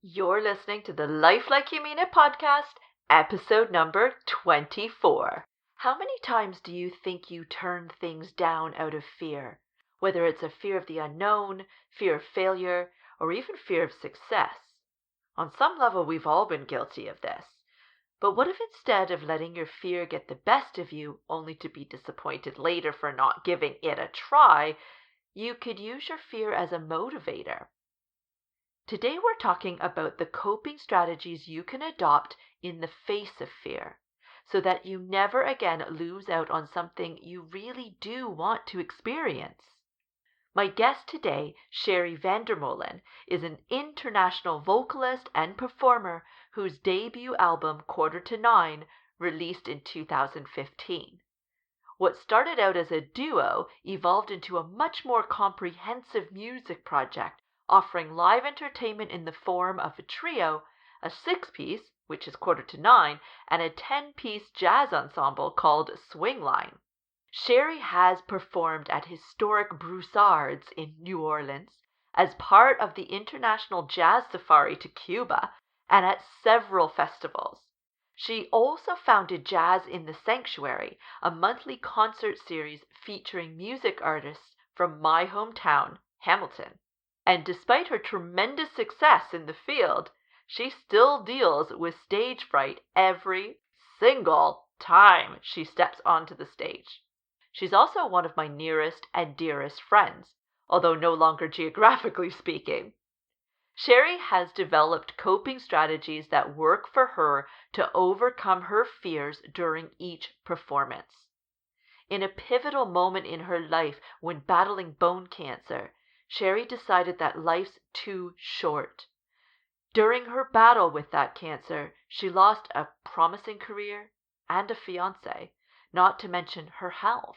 You're listening to the Life Like You Mean It podcast, episode number 24. How many times do you think you turn things down out of fear? Whether it's a fear of the unknown, fear of failure, or even fear of success. On some level, we've all been guilty of this. But what if instead of letting your fear get the best of you, only to be disappointed later for not giving it a try, you could use your fear as a motivator? Today we're talking about the coping strategies you can adopt in the face of fear, so that you never again lose out on something you really do want to experience. My guest today, Shari Vandermolen, is an international vocalist and performer whose debut album, Quarter to Nine, released in 2015. What started out as a duo evolved into a much more comprehensive music project, offering live entertainment in the form of a trio, a 6-piece, which is Quarter to Nine, and a 10-piece jazz ensemble called Swingline. Shari has performed at historic Broussards in New Orleans, as part of the International Jazz Safari to Cuba, and at several festivals. She also founded Jazz in the Sanctuary, a monthly concert series featuring music artists from my hometown, Hamilton. And despite her tremendous success in the field, she still deals with stage fright every single time she steps onto the stage. She's also one of my nearest and dearest friends, although no longer geographically speaking. Shari has developed coping strategies that work for her to overcome her fears during each performance. In a pivotal moment in her life when battling bone cancer, Shari decided that life's too short. During her battle with that cancer, she lost a promising career and a fiancé, not to mention her health.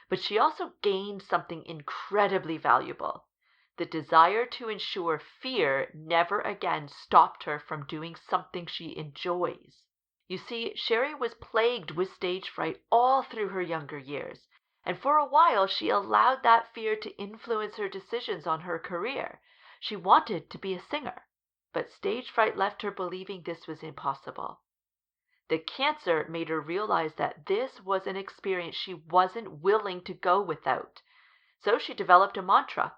But she also gained something incredibly valuable. The desire to ensure fear never again stopped her from doing something she enjoys. You see, Shari was plagued with stage fright all through her younger years, and for a while she allowed that fear to influence her decisions on her career. She wanted to be a singer, but stage fright left her believing this was impossible. The cancer made her realize that this was an experience she wasn't willing to go without. So she developed a mantra: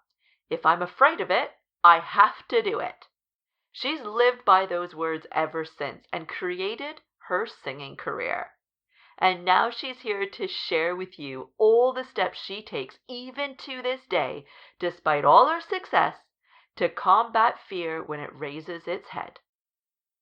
if I'm afraid of it, I have to do it. She's lived by those words ever since and created her singing career. And now she's here to share with you all the steps she takes, even to this day, despite all her success, to combat fear when it raises its head.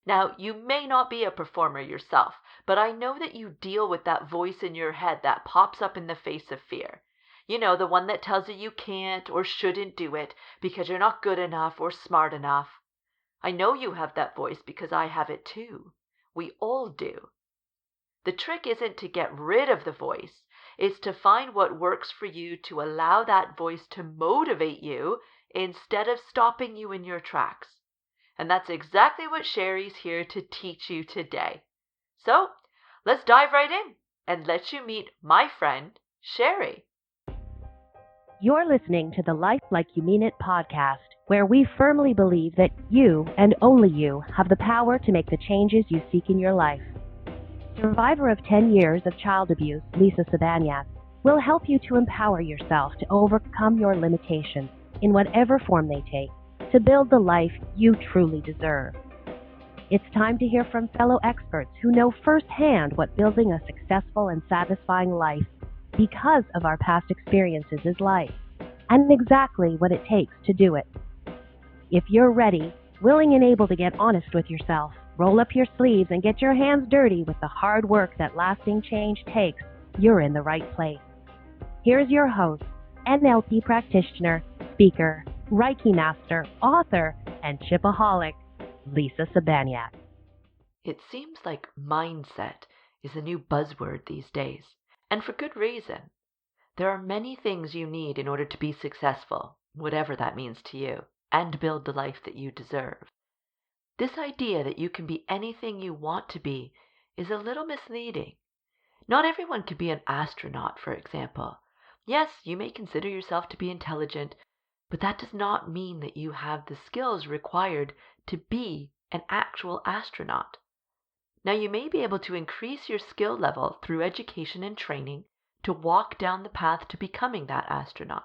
Now, you may not be a performer yourself, but I know that you deal with that voice in your head that pops up in the face of fear. You know, the one that tells you can't or shouldn't do it because you're not good enough or smart enough. I know you have that voice because I have it too. We all do. The trick isn't to get rid of the voice. It's to find what works for you to allow that voice to motivate you instead of stopping you in your tracks. And that's exactly what Shari's here to teach you today. So, let's dive right in and let you meet my friend, Shari. You're listening to the Life Like You Mean It podcast, where we firmly believe that you and only you have the power to make the changes you seek in your life. Survivor of 10 years of child abuse, Lisa Sabanias, will help you to empower yourself to overcome your limitations in whatever form they take, to build the life you truly deserve. It's time to hear from fellow experts who know firsthand what building a successful and satisfying life because of our past experiences is like, and exactly what it takes to do it. If you're ready, willing and able to get honest with yourself, roll up your sleeves and get your hands dirty with the hard work that lasting change takes, you're in the right place. Here's your host, NLP practitioner, speaker, Reiki master, author, and chipaholic, Lisa Sabanias. It seems like mindset is a new buzzword these days, and for good reason. There are many things you need in order to be successful, whatever that means to you, and build the life that you deserve. This idea that you can be anything you want to be is a little misleading. Not everyone can be an astronaut, for example. Yes, you may consider yourself to be intelligent, but that does not mean that you have the skills required to be an actual astronaut. Now, you may be able to increase your skill level through education and training to walk down the path to becoming that astronaut.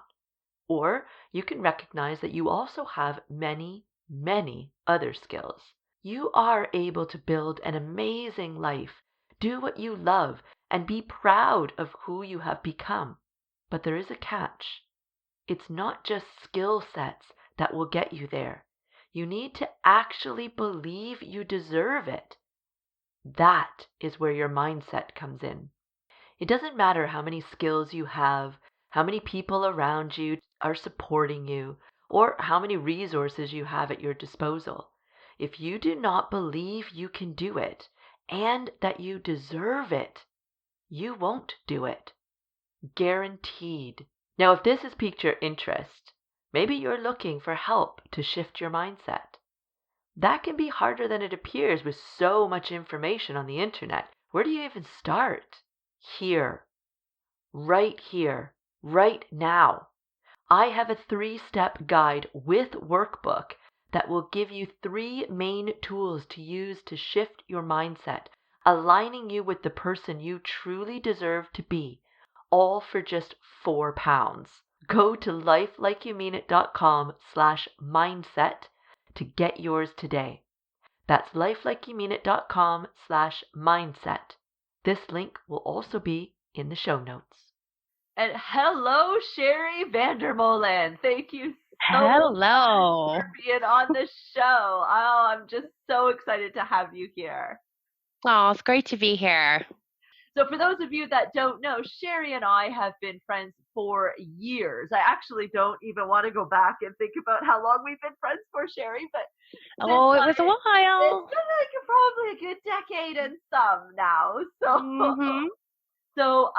Or you can recognize that you also have many, many other skills. You are able to build an amazing life, do what you love, and be proud of who you have become. But there is a catch. It's not just skill sets that will get you there. You need to actually believe you deserve it. That is where your mindset comes in. It doesn't matter how many skills you have, how many people around you are supporting you, or how many resources you have at your disposal. If you do not believe you can do it and that you deserve it, you won't do it. Guaranteed. Now, if this has piqued your interest, maybe you're looking for help to shift your mindset. That can be harder than it appears with so much information on the internet. Where do you even start? Here, right now. I have a 3-step guide with workbook that will give you 3 main tools to use to shift your mindset, aligning you with the person you truly deserve to be, all for just £4. Go to lifelikeyoumeanit.com/mindset to get yours today. That's lifelikeyoumeanit.com/mindset. This link will also be in the show notes. And hello, Shari Vandermolen. Thank you so much for being on the show. Oh, I'm just so excited to have you here. Oh, it's great to be here. So for those of you that don't know, Shari and I have been friends for years. I actually don't even want to go back and think about how long we've been friends for, Shari, but it was a while. It's been like probably a good decade and some now. So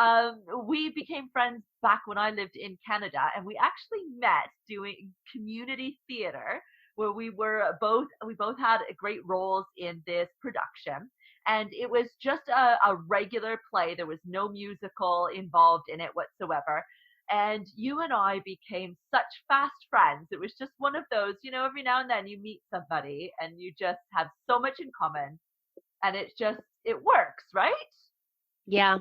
we became friends back when I lived in Canada, and we actually met doing community theater, where we both had great roles in this production. And it was just a regular play. There was no musical involved in it whatsoever. And you and I became such fast friends. It was just one of those, every now and then you meet somebody and you just have so much in common. And it works, right? Yeah.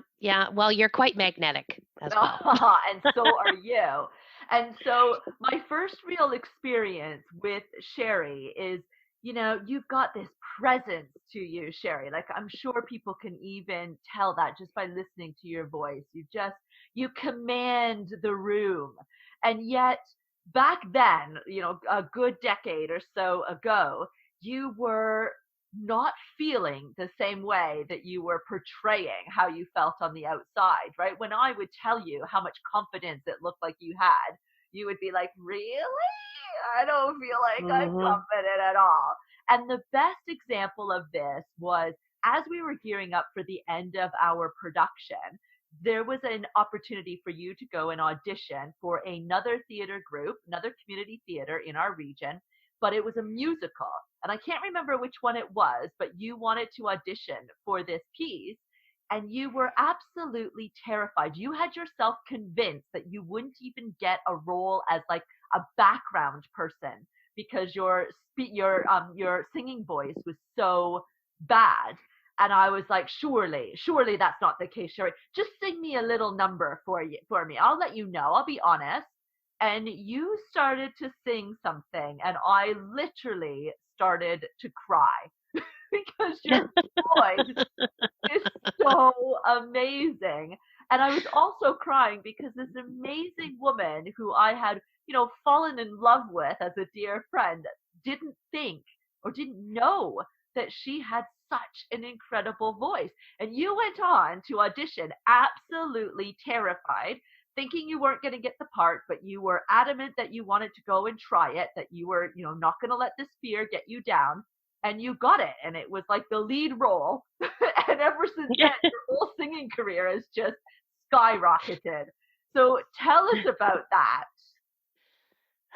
Well, you're quite magnetic as well. And so are you. And so my first real experience with Shari is, you've got this presence to you, Shari. Like, I'm sure people can even tell that just by listening to your voice. You command the room. And yet back then, a good decade or so ago, you were not feeling the same way that you were portraying how you felt on the outside, right? When I would tell you how much confidence it looked like you had, you would be like, really? I don't feel like I'm confident at all. And the best example of this was as we were gearing up for the end of our production, there was an opportunity for you to go and audition for another theater group, another community theater in our region, but it was a musical. And I can't remember which one it was, but you wanted to audition for this piece. And you were absolutely terrified. You had yourself convinced that you wouldn't even get a role as like a background person because your singing voice was so bad. And I was like, surely that's not the case, Shari. Just sing me a little number for me. I'll let you know. I'll be honest. And you started to sing something, and I literally started to cry because your voice is so amazing. And I was also crying because this amazing woman who I had, fallen in love with as a dear friend didn't think or didn't know that she had such an incredible voice. And you went on to audition absolutely terrified, thinking you weren't going to get the part, but you were adamant that you wanted to go and try it, that you were, not going to let this fear get you down. And you got it. And it was like the lead role. And ever since then, your whole singing career has just skyrocketed. So tell us about that.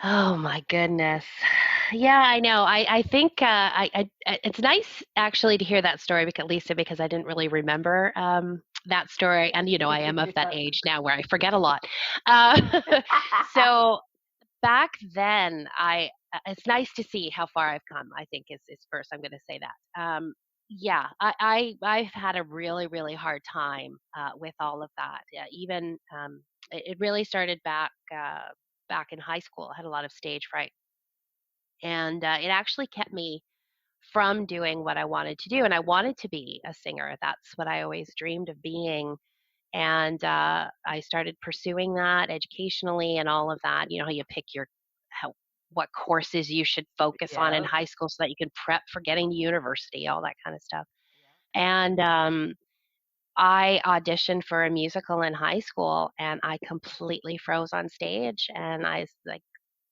Oh my goodness. Yeah, I know. I think it's nice actually to hear that story, because I didn't really remember that story. And, I am of that age now where I forget a lot. So back then, it's nice to see how far I've come, I think is first. I'm going to say that. Yeah, I've had a really, really hard time with all of that. Yeah, even it really started back in high school. I had a lot of stage fright, and it actually kept me from doing what I wanted to do. And I wanted to be a singer. That's what I always dreamed of being. And I started pursuing that educationally and all of that. You know how you pick how what courses you should focus on in Yeah. high school so that you can prep for getting to university, all that kind of stuff. And I auditioned for a musical in high school, and I completely froze on stage. And I was like,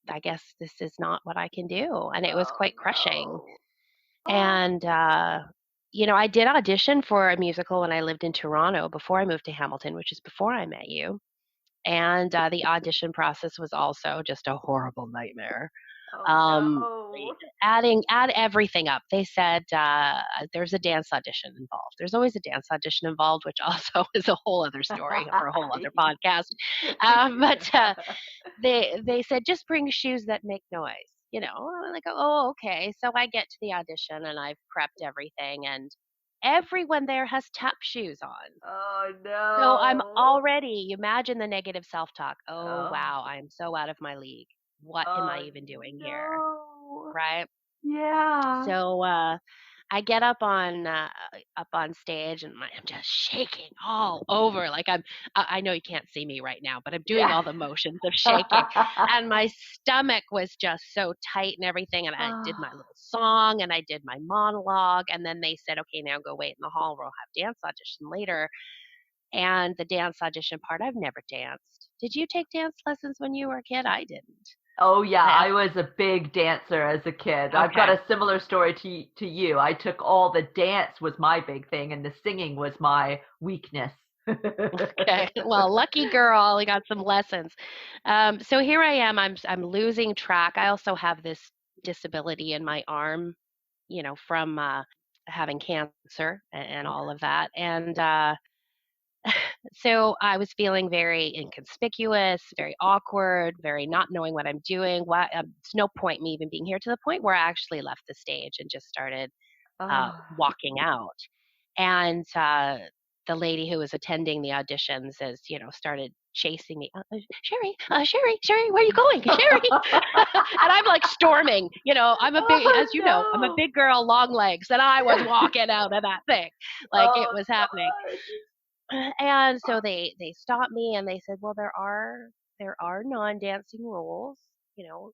I guess this is not what I can do, and it was Oh quite crushing. no. And I did audition for a musical when I lived in Toronto before I moved to Hamilton, which is before I met you. And the audition process was also just a horrible nightmare. Oh Um, no. add everything up. They said there's a dance audition involved. There's always a dance audition involved, which also is a whole other story for a whole other podcast. But they said just bring shoes that make noise. I'm like, oh, okay. So I get to the audition and I've prepped everything, and everyone there has tap shoes on. Oh So I'm no. already, imagine the negative self-talk. Oh, Oh. wow, I'm so out of my league. What am I Oh even doing here? no. Right? Yeah. So I get up on stage, and I'm just shaking all over. Like I know you can't see me right now, but I'm doing Yeah. all the motions of shaking, and my stomach was just so tight and everything. And I did my little song and I did my monologue, and then they said, okay, now go wait in the hall. We'll have dance audition later. And the dance audition part, I've never danced. Did you take dance lessons when you were a kid? I didn't. Oh yeah, I I was a big dancer as a kid. I've got Okay. a similar story to you. I took all the dance was my big thing and the singing was my weakness. Okay. Well, lucky girl, I got some lessons. So here I am. I'm losing track. I also have this disability in my arm, from having cancer and all of that. And so I was feeling very inconspicuous, very awkward, very not knowing what I'm doing. Why? There's no point me even being here, to the point where I actually left the stage and just started Oh. walking out. And the lady who was attending the auditions started chasing me. Sherry, where are you going? Sherry. And I'm like storming. Oh I'm a no. big girl, long legs, and I was walking out of that thing like it Oh was happening. And so they stopped me and they said, well, there are non-dancing rules. you know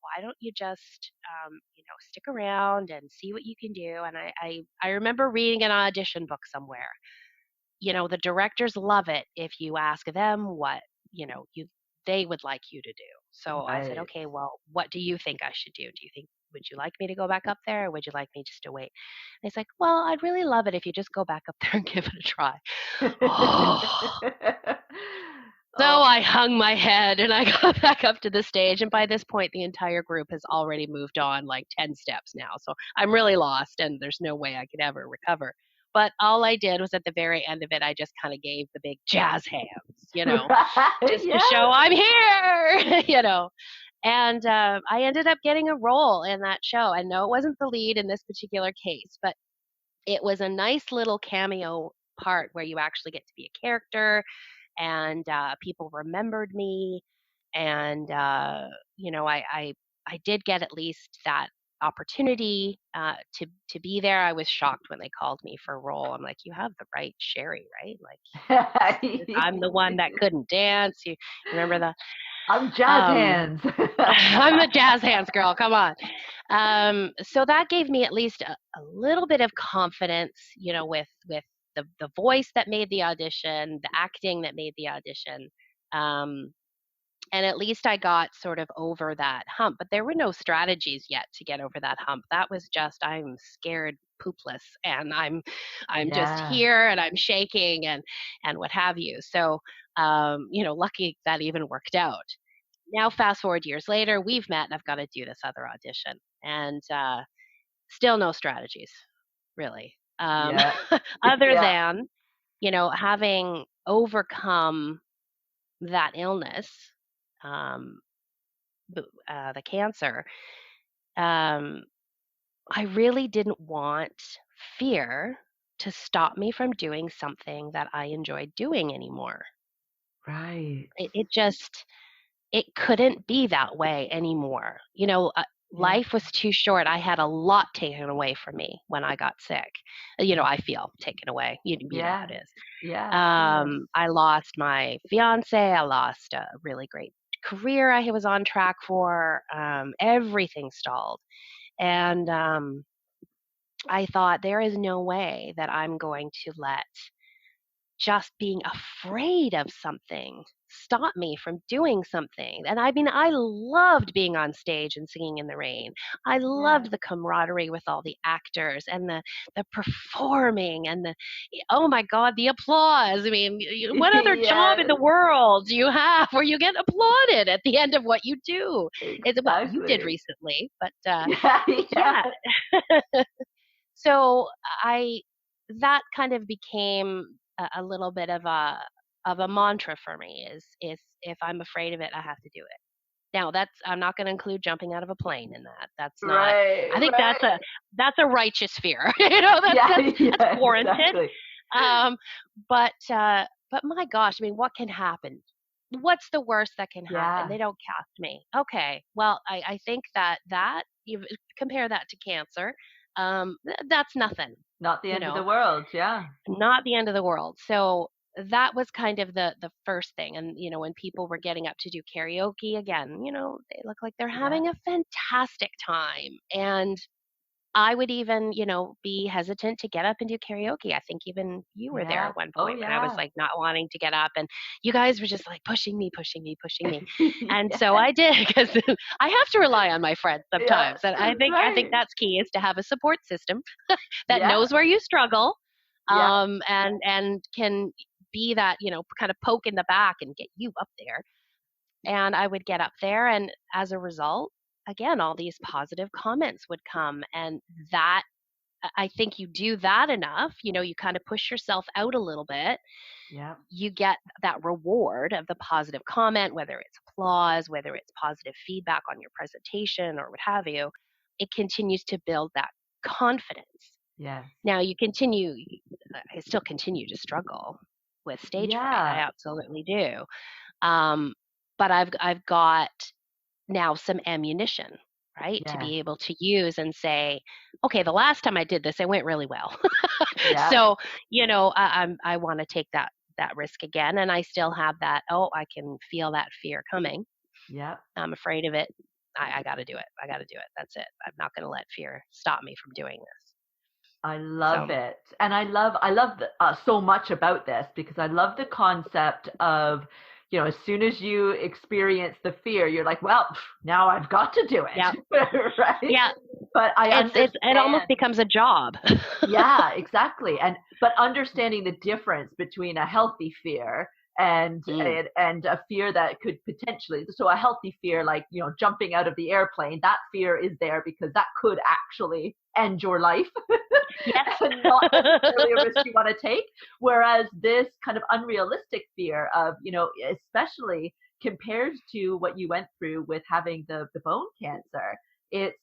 why don't you just stick around and see what you can do? And I remember reading an audition book somewhere. The directors love it if you ask them what you they would like you to do. So I said, Right. okay, well, what do you think I should do? Would you like me to go back up there, or would you like me just to wait? And it's like, well, I'd really love it if you just go back up there and give it a try. Oh. So Oh. I hung my head and I got back up to the stage. And by this point, the entire group has already moved on like 10 steps now. So I'm really lost and there's no way I could ever recover. But all I did was, at the very end of it, I just kind of gave the big jazz hands, Right. just to Yeah. show I'm here, And I ended up getting a role in that show. And no, it wasn't the lead in this particular case, but it was a nice little cameo part where you actually get to be a character, and people remembered me. And I did get at least that opportunity to be there. I was shocked when they called me for a role. I'm like, you have the right Sherry, right? Like, I'm the one that couldn't dance. You remember that? I'm jazz Um, hands. I'm the jazz hands girl. Come on. So that gave me at least a little bit of confidence, with the voice that made the audition, the acting that made the audition. Um, and at least I got sort of over that hump. But there were no strategies yet to get over that hump. That was just, I'm scared poopless, and I'm just Yeah. here and I'm shaking and what have you. So lucky that even worked out. Now fast forward years later, we've met and I've got to do this other audition. And still no strategies, really. Yeah. Other Yeah. than, having overcome that illness, um, the cancer, um, I really didn't want fear to stop me from doing something that I enjoyed doing anymore. Right. It just it couldn't be that way anymore. Yeah. Life was too short. I had a lot taken away from me when I got sick. I feel taken away. You know how Yeah. it is. Yeah, of course. I lost my fiance. I lost a really great career I was on track for. Everything stalled. And I thought, there is no way that I'm going to let just being afraid of something stop me from doing something. And I mean, I loved being on stage and singing in the rain. I Yeah. loved the camaraderie with all the actors and the performing and the oh my God, the applause. I mean, what other job in Yes, the world do you have where you get applauded at the end of what you do? Well, you did exactly. recently, but Yeah, yeah. yeah. So I that kind of became a little bit of a mantra for me is if I'm afraid of it, I have to do it. Now that's I'm not going to include jumping out of a plane in that. That's not. Right, I think right. that's a righteous fear. Yeah, That's yeah, warranted. exactly. Um, but my gosh, I mean, what can happen? What's the worst that can happen? Yeah, They don't cast me. Okay, well, I think that you compare that to cancer. That's nothing. not the You end of the know, world. Yeah, not the end of the world. So that was kind of the first thing. And when people were getting up to do karaoke again, they look like they're yeah, having a fantastic time. And I would even, be hesitant to get up and do karaoke. I think even you were there yeah. at one Oh, point when I was yeah. like not wanting to get up, and you guys were just like pushing me, pushing me, pushing me. And so Yeah, I did because I have to rely on my friends yeah, sometimes. And I think right. that's key is to have a support system that Yeah, knows where you struggle, yeah, and can be that, kind of poke in the back and get you up there. And I would get up there, and as a result, again, all these positive comments would come. And that I think you do that enough, you kind of push yourself out a little bit, yeah, you get that reward of the positive comment, whether it's applause, whether it's positive feedback on your presentation or what have you. It continues to build that confidence. yes. Now I still continue to struggle with stage fright. I Yeah, absolutely do. Um, but I've got now some ammunition, right, to yes, be able to use and say, okay, the last time I did this, it went really well. yeah, So, I want to take that risk again, and I still have that. Oh, I can feel that fear coming. yeah. I'm afraid of it. I got to do it. I got to do it. That's it. I'm not going to let fear stop me from doing this. I So, love it. And so much about this because I love the concept of, as soon as you experience the fear, you're like, well, now I've got to do yeah, it. Right. yeah. But I It almost understand. becomes a job. Yeah, exactly. But understanding the difference between a healthy fear and Mm, a fear that could potentially, so a healthy fear like, jumping out of the airplane, that fear is there because that could actually end your life yes. and not necessarily a risk you want to take. Whereas this kind of unrealistic fear of, especially compared to what you went through with having the bone cancer, it's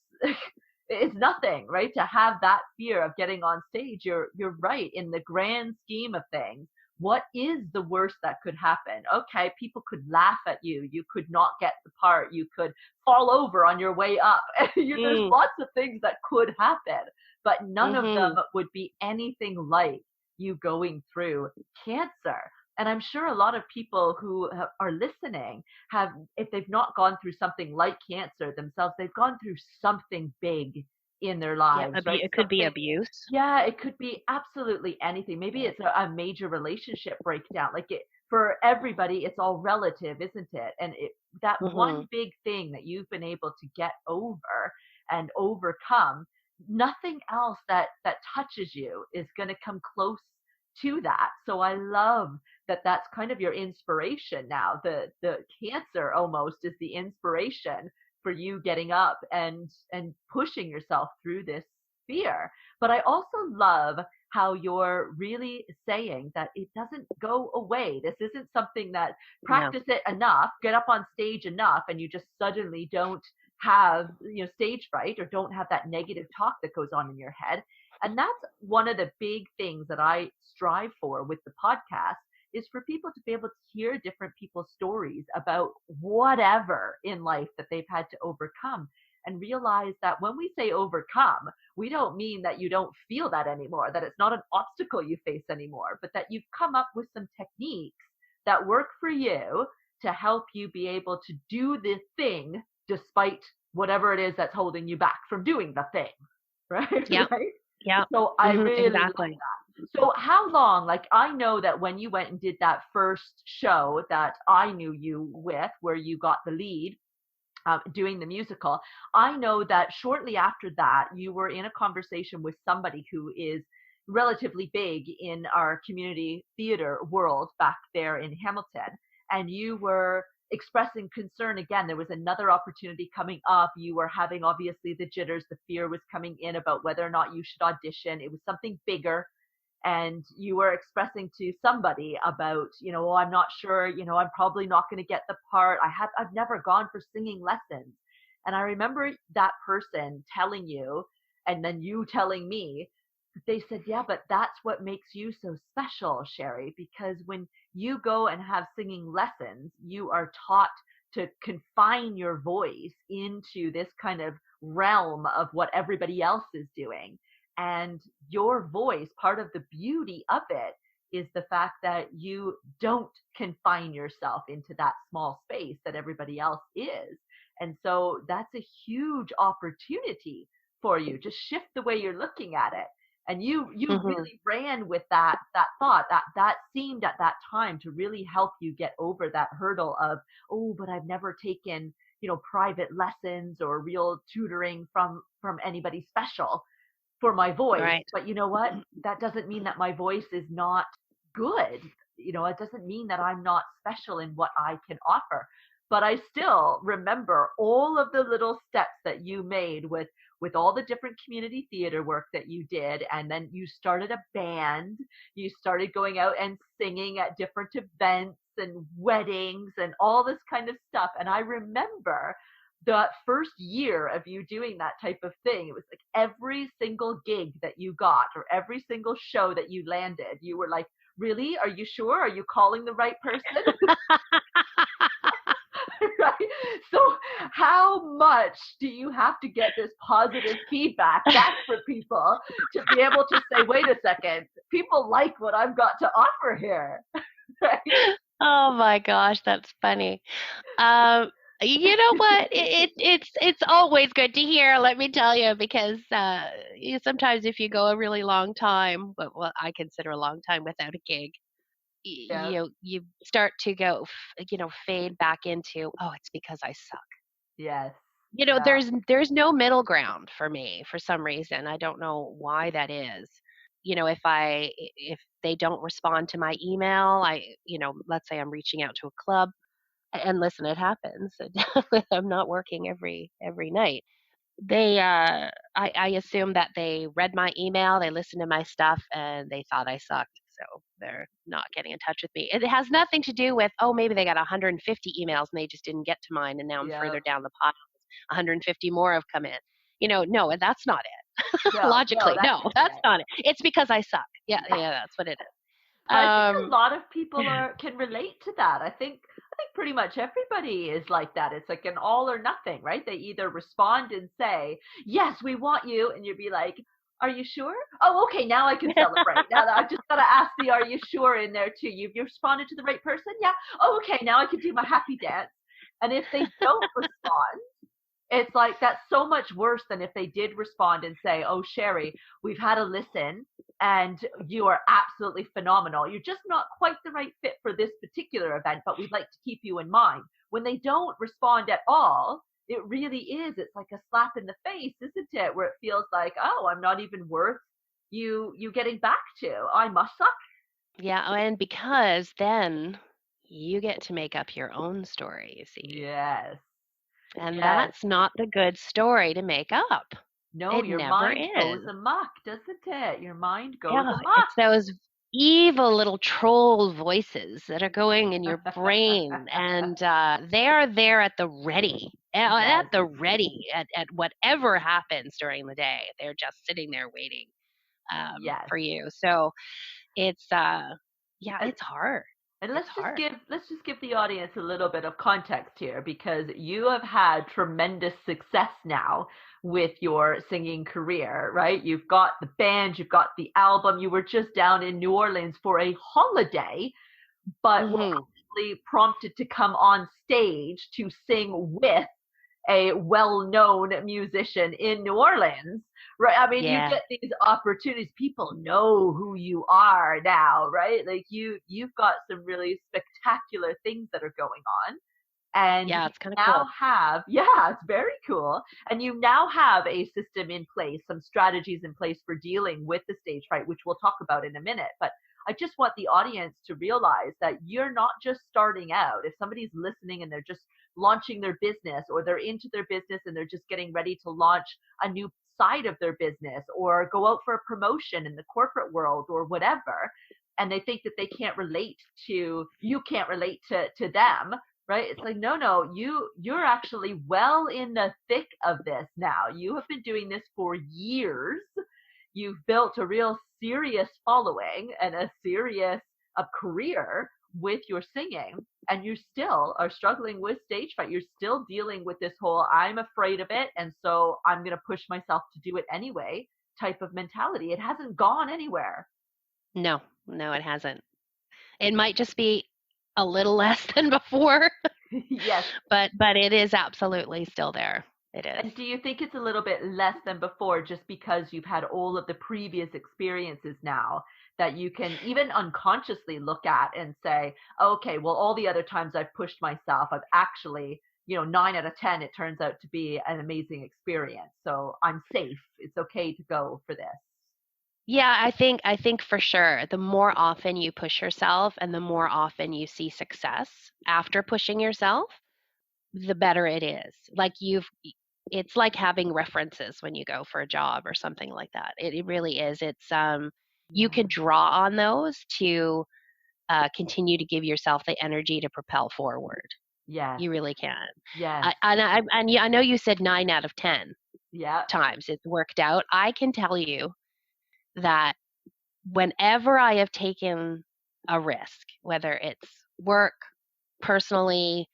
it's nothing, right? To have that fear of getting on stage, you're right. In the grand scheme of things, what is the worst that could happen? Okay, people could laugh at you. You could not get the part. You could fall over on your way up. There's Mm, lots of things that could happen, but none of them mhm. would be anything like you going through cancer. And I'm sure a lot of people who are listening have, if they've not gone through something like cancer themselves, they've gone through something big in their Yeah, lives, right? it could be Something, abuse. yeah, it could be absolutely anything. Maybe Yeah. it's a major relationship breakdown. Like for everybody, it's all relative, isn't it? And that one Mhm. big thing that you've been able to get over and overcome, nothing else that touches you is going to come close to that. So I love that that's kind of your inspiration now. The cancer almost is the inspiration for you getting up and pushing yourself through this fear. But I also love how you're really saying that it doesn't go away. This isn't something that No. practice it enough, get up on stage enough, and you just suddenly don't have, stage fright or don't have that negative talk that goes on in your head. And that's one of the big things that I strive for with the podcast is for people to be able to hear different people's stories about whatever in life that they've had to overcome and realize that when we say overcome, we don't mean that you don't feel that anymore, that it's not an obstacle you face anymore, but that you've come up with some techniques that work for you to help you be able to do the thing despite whatever it is that's holding you back from doing the thing. Right? Yeah. Right? Yeah. So I really Exactly. love that. So how long, like I know that when you went and did that first show that I knew you with, where you got the lead, doing the musical, I know that shortly after that, you were in a conversation with somebody who is relatively big in our community theater world back there in Hamilton. And you were expressing concern again. There was another opportunity coming up. You were having obviously the jitters, the fear was coming in about whether or not you should audition. It was something bigger, and you were expressing to somebody about, oh, I'm not sure, I'm probably not going to get the part. I've never gone for singing lessons. And I remember that person telling you, and then you telling me, they said, yeah, but that's what makes you so special, Shari, because when you go and have singing lessons, you are taught to confine your voice into this kind of realm of what everybody else is doing. And your voice, part of the beauty of it is the fact that you don't confine yourself into that small space that everybody else is. And so that's a huge opportunity for you. Just shift the way you're looking at it. And you really ran with that thought that seemed at that time to really help you get over that hurdle of, oh, but I've never taken, private lessons or real tutoring from anybody special for my voice. Right. But you know what? That doesn't mean that my voice is not good. It doesn't mean that I'm not special in what I can offer. But I still remember all of the little steps that you made with all the different community theater work that you did. And then you started a band. You started going out and singing at different events and weddings and all this kind of stuff. And I remember the first year of you doing that type of thing, it was like every single gig that you got or every single show that you landed, you were like, really? Are you sure? Are you calling the right person? Right? So how much do you have to get this positive feedback back from people to be able to say, wait a second, people like what I've got to offer here? Right? Oh my gosh, that's funny. You know what? It's always good to hear, let me tell you, because sometimes if you go a really long time, well, I consider a long time without a gig, Yeah. you start to go, fade back into, oh, it's because I suck. Yes. Yeah. Yeah. There's no middle ground for me for some reason. I don't know why that is. If they don't respond to my email, let's say I'm reaching out to a club, and listen, it happens. I'm not working every night. I assume that they read my email, they listened to my stuff, and they thought I sucked. So they're not getting in touch with me. It has nothing to do with, oh, maybe they got 150 emails and they just didn't get to mine, and now I'm Yeah. further down the pile. 150 more have come in. No, that's not it. No, Logically, that's no, that's it. not it. It's because I suck. Yeah, that's what it is. But I think a lot of people can relate to that. I think pretty much everybody is like that. It's like an all or nothing, right? They either respond and say, yes, we want you, and you'd be like, are you sure? Oh, okay, now I can celebrate. Now I've just got to ask the are you sure in there too. You've responded to the right person? Yeah. Oh, okay, now I can do my happy dance. And if they don't respond, it's like that's so much worse than if they did respond and say, oh, Shari, we've had a listen and you are absolutely phenomenal. You're just not quite the right fit for this particular event, but we'd like to keep you in mind. When they don't respond at all, it really is. It's like a slap in the face, isn't it? Where it feels like, oh, I'm not even worth you getting back to. I must suck. Yeah, and because then you get to make up your own story, you see. Yes. And Yes. that's not the good story to make up. No, It your never mind goes is. amok, doesn't it? Your mind goes Yeah, amok. it's those evil little troll voices that are going in your brain, and they are there at the ready, Yes, at whatever happens during the day. They're just sitting there waiting yes. for you. So it's yeah, And it's hard. And It's hard. let's just give the audience a little bit of context here, because you have had tremendous success now with your singing career, right? You've got the band, you've got the album. You were just down in New Orleans for a holiday, but were Hmm. actually prompted to come on stage to sing with a well-known musician in New Orleans, right? I mean, you Yeah, get these opportunities. People know who you are now, right? Like you've got some really spectacular things that are going on. And yeah, you it's kind of now cool. have, yeah, it's very cool. And you now have a system in place, some strategies in place for dealing with the stage fright, which we'll talk about in a minute. But I just want the audience to realize that you're not just starting out. If somebody's listening and they're just launching their business, or they're into their business and they're just getting ready to launch a new side of their business, or go out for a promotion in the corporate world or whatever, and they think that they can't relate to, you can't relate to them, right? It's like, no, you're actually well in the thick of this now. You have been doing this for years. You've built a real serious following and a serious career with your singing, and you still are struggling with stage fright. You're still dealing with this whole I'm afraid of it, and so I'm going to push myself to do it anyway type of mentality. It hasn't gone anywhere. No, no, it hasn't. It might just be a little less than before, Yes. but it is absolutely still there. It is. And do you think it's a little bit less than before just because you've had all of the previous experiences now, that you can even unconsciously look at and say, okay, well, all the other times I've pushed myself, I've actually, 9 out of 10, it turns out to be an amazing experience. So I'm safe. It's okay to go for this. Yeah, I think for sure, the more often you push yourself and the more often you see success after pushing yourself, the better it is. It's like having references when you go for a job or something like that. It really is. You Yeah. can draw on those to continue to give yourself the energy to propel forward. Yes. You really can. Yes. I know you said 9 out of 10 Yeah. times it's worked out. I can tell you that whenever I have taken a risk, whether it's work, personally,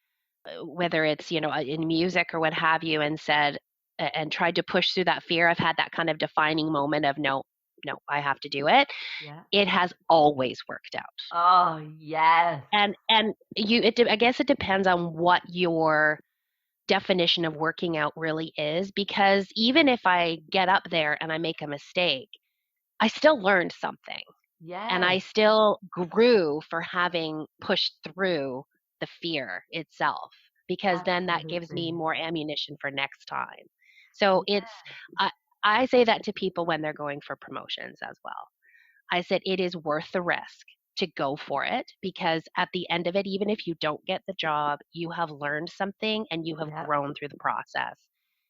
whether it's, in music or what have you, and said, and tried to push through that fear, I've had that kind of defining moment of no, no, I have to do it. Yeah. It has always worked out. Oh, yes. I guess it depends on what your definition of working out really is, because even if I get up there and I make a mistake, I still learned something. And I Yes. still grew for having pushed through the fear itself, because then that gives me Absolutely. more ammunition for next time. So Yeah. I, I say that to people when they're going for promotions as well. I said it is worth the risk to go for it, because at the end of it, even if you don't get the job, you have learned something and you have Yeah. grown through the process.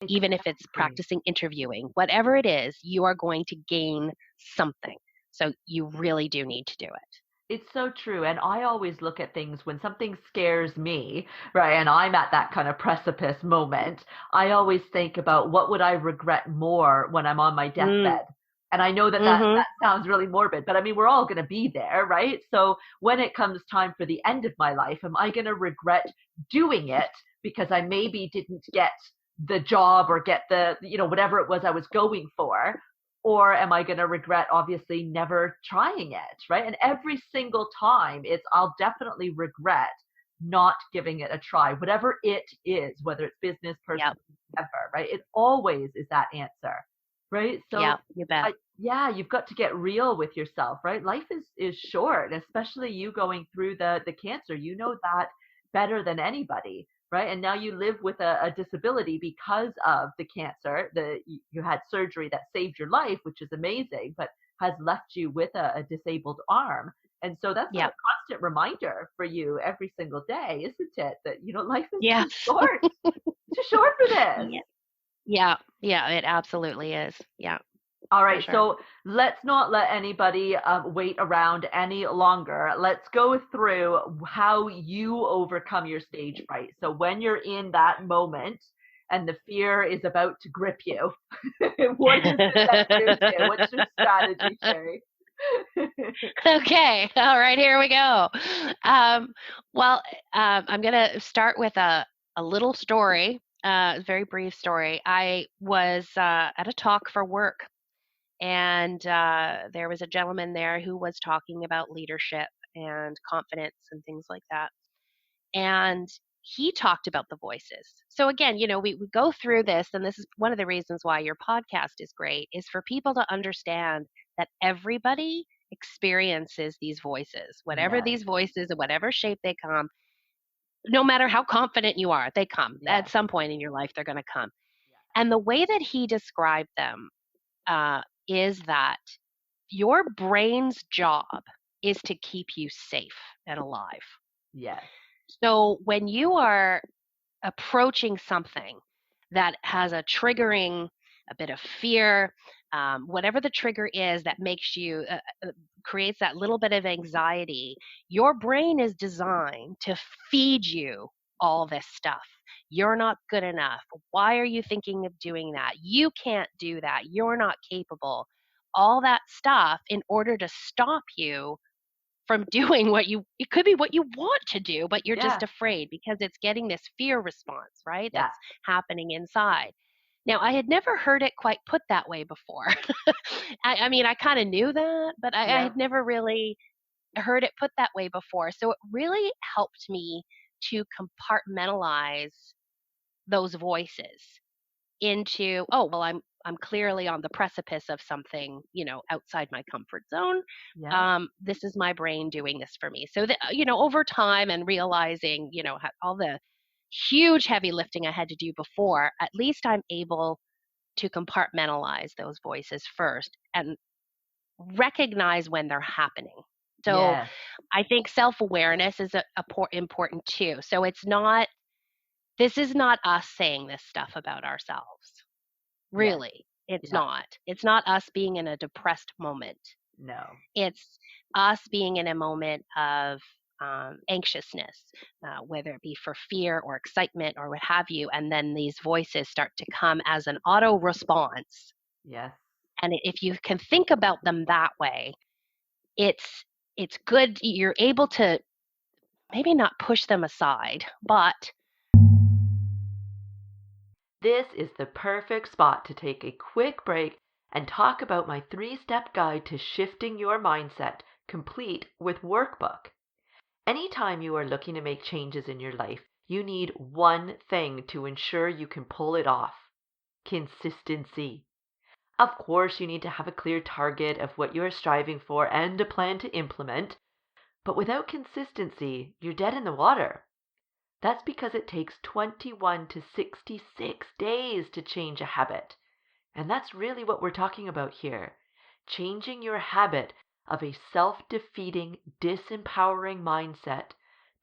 Even if it's Exactly. practicing interviewing, whatever it is, you are going to gain something. So you really do need to do it. It's so true. And I always look at things when something scares me, right? And I'm at that kind of precipice moment. I always think about what would I regret more when I'm on my Mm, deathbed. And I know that mhm. that sounds really morbid, but I mean, we're all going to be there, right? So when it comes time for the end of my life, am I going to regret doing it because I maybe didn't get the job or get the, whatever it was I was going for? Or am I going to regret obviously never trying it, right? And every single time I'll definitely regret not giving it a try, whatever it is, whether it's business, Yep. personal, whatever, right? It always is that answer, right? So Yep. You bet. yeah, you've got to get real with yourself, right? Life is short, especially you going through the cancer. You know that better than anybody, right? And now you live with a disability because of the cancer. You had surgery that saved your life, which is amazing, but has left you with a disabled arm. And so that's a Yep. constant reminder for you every single day, isn't it? That life is too Yes. short, too short for this. Yeah. Yeah, yeah, it absolutely is. Yeah, All for right, sure. so let's not let anybody wait around any longer. Let's go through how you overcome your stage fright. So when you're in that moment and the fear is about to grip you, what is it that you do? What's your strategy, Shari? Okay, all right, here we go. Um, well, I'm gonna start with a little story, a very brief story. I was at a talk for work, and there was a gentleman there who was talking about leadership and confidence and things like that. And he talked about the voices. So again, we go through this, and this is one of the reasons why your podcast is great, is for people to understand that everybody experiences these voices, whatever Yes, these voices, in whatever shape they come, no matter how confident you are, they come. At yes, some point in your life, they're going to come. And the way that he described them is that your brain's job is to keep you safe and alive. yes, So when you are approaching something that has a bit of fear, whatever the trigger is that makes you, creates that little bit of anxiety, your brain is designed to feed you all this stuff. You're not good enough. Why are you thinking of doing that? You can't do that. You're not capable. All that stuff in order to stop you from doing it could be what you want to do, but you're just yeah, afraid because it's getting this fear response, right? yeah, That's happening inside. Now, I had never heard it quite put that way before. I mean, I kind of knew that, but I yeah, had never really heard it put that way before. So it really helped me to compartmentalize those voices into, oh, well, I'm clearly on the precipice of something, outside my comfort zone. yeah, This is my brain doing this for me. So that, over time and realizing, all the huge heavy lifting I had to do before, at least I'm able to compartmentalize those voices first and recognize when they're happening. So yes, I think self-awareness is important too. So this is not us saying this stuff about ourselves. yes, Really, it's yeah, not. It's not us being in a depressed moment. no, It's us being in a moment of anxiousness, whether it be for fear or excitement or what have you. And then these voices start to come as an auto response. yes. And if you can think about them that way, it's good. You're able to maybe not push them aside, but This is the perfect spot to take a quick break and talk about my 3-step guide to shifting your mindset, complete with workbook. Anytime you are looking to make changes in your life, you need one thing to ensure you can pull it off: consistency. Of course, you need to have a clear target of what you are striving for and a plan to implement, but without consistency, you're dead in the water. That's because it takes 21 to 66 days to change a habit. And that's really what we're talking about here. Changing your habit of a self-defeating, disempowering mindset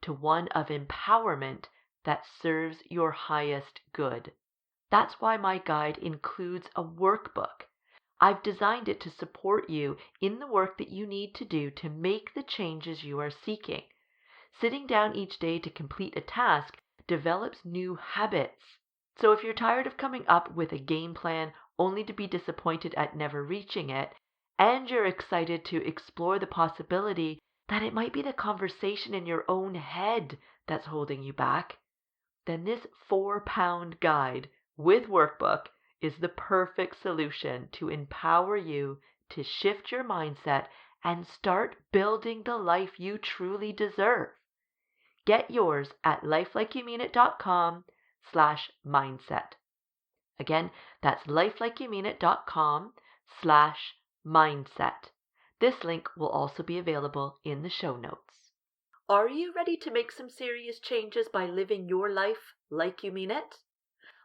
to one of empowerment that serves your highest good. That's why my guide includes a workbook. I've designed it to support you in the work that you need to do to make the changes you are seeking. Sitting down each day to complete a task develops new habits. So if you're tired of coming up with a game plan only to be disappointed at never reaching it, and you're excited to explore the possibility that it might be the conversation in your own head that's holding you back, then this 4-pound guide with workbook is the perfect solution to empower you to shift your mindset and start building the life you truly deserve. Get yours at lifelikeyoumeanit.com/mindset. Again, that's lifelikeyoumeanit.com/mindset. This link will also be available in the show notes. Are you ready to make some serious changes by living your life like you mean it?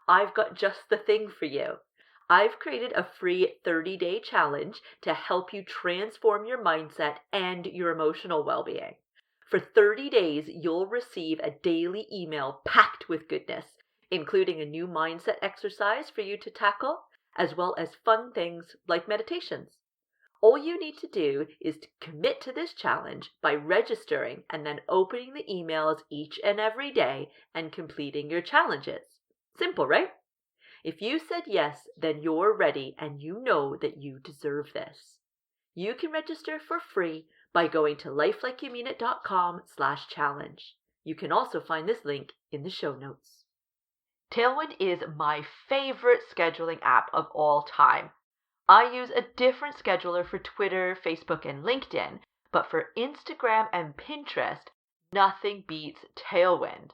I've got just the thing for you. I've created a free 30-day challenge to help you transform your mindset and your emotional well-being. For 30 days, you'll receive a daily email packed with goodness. including a new mindset exercise for you to tackle, as well as fun things like meditations. All you need to do is to commit to this challenge by registering and then opening the emails each and every day and completing your challenges. Simple, right? If you said yes, then you're ready and you know that you deserve this. You can register for free by going to lifelikeyoumeanit.com/challenge. You can also find this link in the show notes. Tailwind is my favorite scheduling app of all time. I use a different scheduler for Twitter, Facebook, and LinkedIn, but for Instagram and Pinterest, nothing beats Tailwind.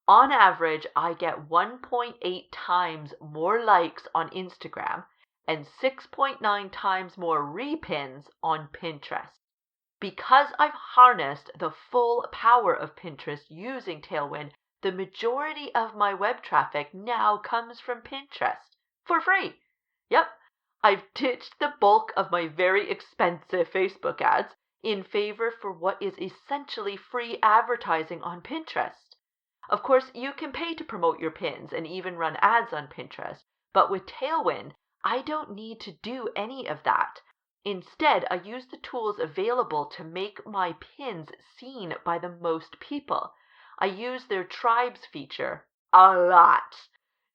On average, I get 1.8 times more likes on Instagram and 6.9 times more repins on Pinterest. Because I've harnessed the full power of Pinterest using Tailwind, the majority of my web traffic now comes from Pinterest for free. Yep, I've ditched the bulk of my very expensive Facebook ads in favor for what is essentially free advertising on Pinterest. Of course, you can pay to promote your pins and even run ads on Pinterest, but with Tailwind, I don't need to do any of that. Instead, I use the tools available to make my pins seen by the most people. I use their tribes feature a lot.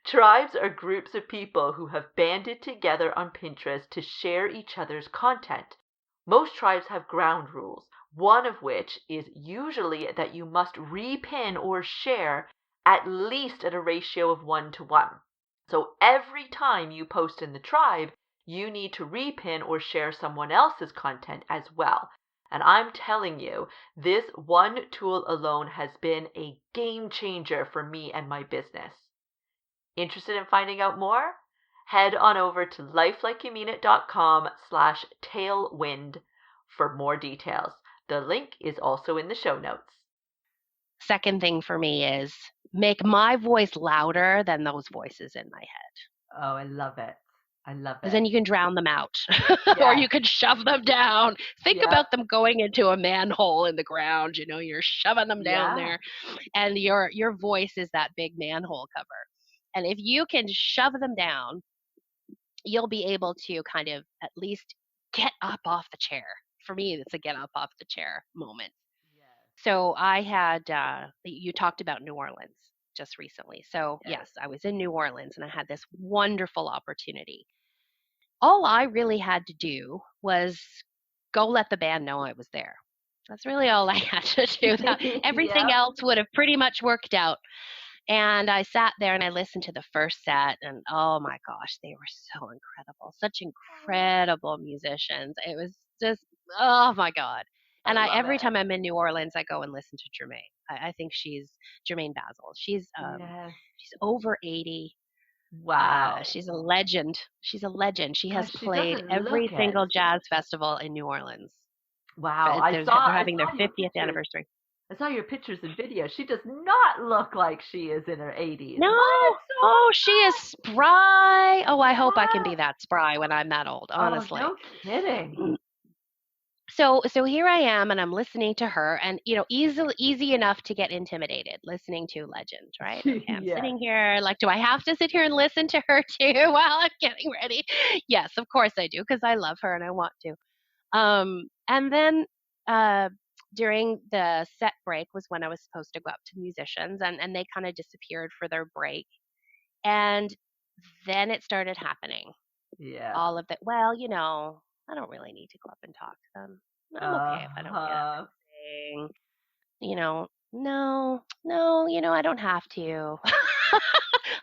Tribes are groups of people who have banded together on Pinterest to share each other's content. Most tribes have ground rules, one of which is usually that you must repin or share at least at a ratio of 1:1. So every time you post in the tribe, you need to repin or share someone else's content as well. And I'm telling you, this one tool alone has been a game changer for me and my business. Interested in finding out more? Head on over to lifelikeyoumeanit.com/tailwind for more details. The link is also in the show notes. Second thing for me is make my voice louder than those voices in my head. Oh, I love it. I love it. Because then you can drown them out or you can shove them down. Think about them going into a manhole in the ground. You know, you're shoving them down there and your voice is that big manhole cover. And if you can shove them down, you'll be able to kind of at least get up off the chair. For me, it's a get up off the chair moment. So I had, you talked about New Orleans just recently. So yes, I was in New Orleans and I had this wonderful opportunity. All I really had to do was go let the band know I was there. That's really all I had to do. Everything else would have pretty much worked out. And I sat there and I listened to the first set and oh my gosh, they were so incredible. Such incredible musicians. It was just, oh my God. And every time I'm in New Orleans, I go and listen to Jermaine. I think she's Jermaine Basil. She's over 80. Wow. She's a legend. She's a legend. She has played every single jazz festival in New Orleans. Wow. They're having their 50th anniversary. I saw your pictures and videos. She does not look like she is in her 80s. No. Oh, she is spry. Oh, I hope I can be that spry when I'm that old, honestly. Oh, no kidding. So here I am and I'm listening to her and, you know, easy enough to get intimidated listening to legend, right? Okay, I'm sitting here like, do I have to sit here and listen to her too while I'm getting ready? Yes, of course I do because I love her and I want to. And then during the set break was when I was supposed to go up to musicians and they kind of disappeared for their break. And then it started happening. Yeah. All of that. Well, you know, I don't really need to go up and talk to them. I'm okay if I don't get anything. You know, no, you know, I don't have to.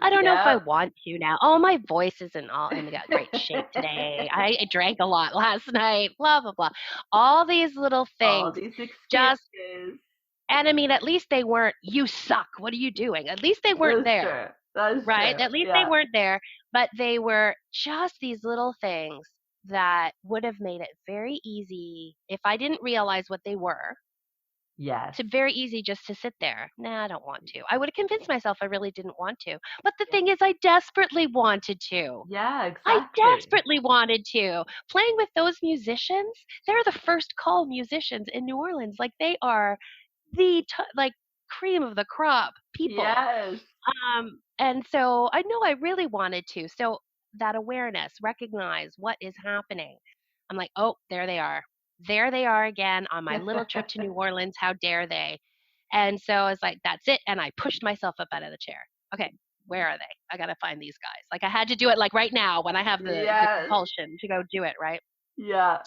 I don't know if I want to now. Oh, my voice isn't all in great shape today. I drank a lot last night, blah, blah, blah. All these little things. All these excuses. And I mean, at least they weren't, you suck. What are you doing? At least they weren't there. That is right? True. At least they weren't there. But they were just these little things that would have made it very easy if I didn't realize what they were. Yes. It's very easy just to sit there. Nah, I don't want to. I would have convinced myself I really didn't want to. But the thing is, I desperately wanted to. Yeah, exactly. I desperately wanted to. Playing with those musicians, they're the first call musicians in New Orleans. Like they are cream of the crop people. Yes. And so I know I really wanted to. So that awareness, recognize what is happening. I'm like, oh, there they are. There they are again on my little trip to New Orleans. How dare they? And so I was like, that's it. And I pushed myself up out of the chair. Okay, where are they? I got to find these guys. Like I had to do it like right now when I have the Yes. compulsion to go do it, right? Yeah.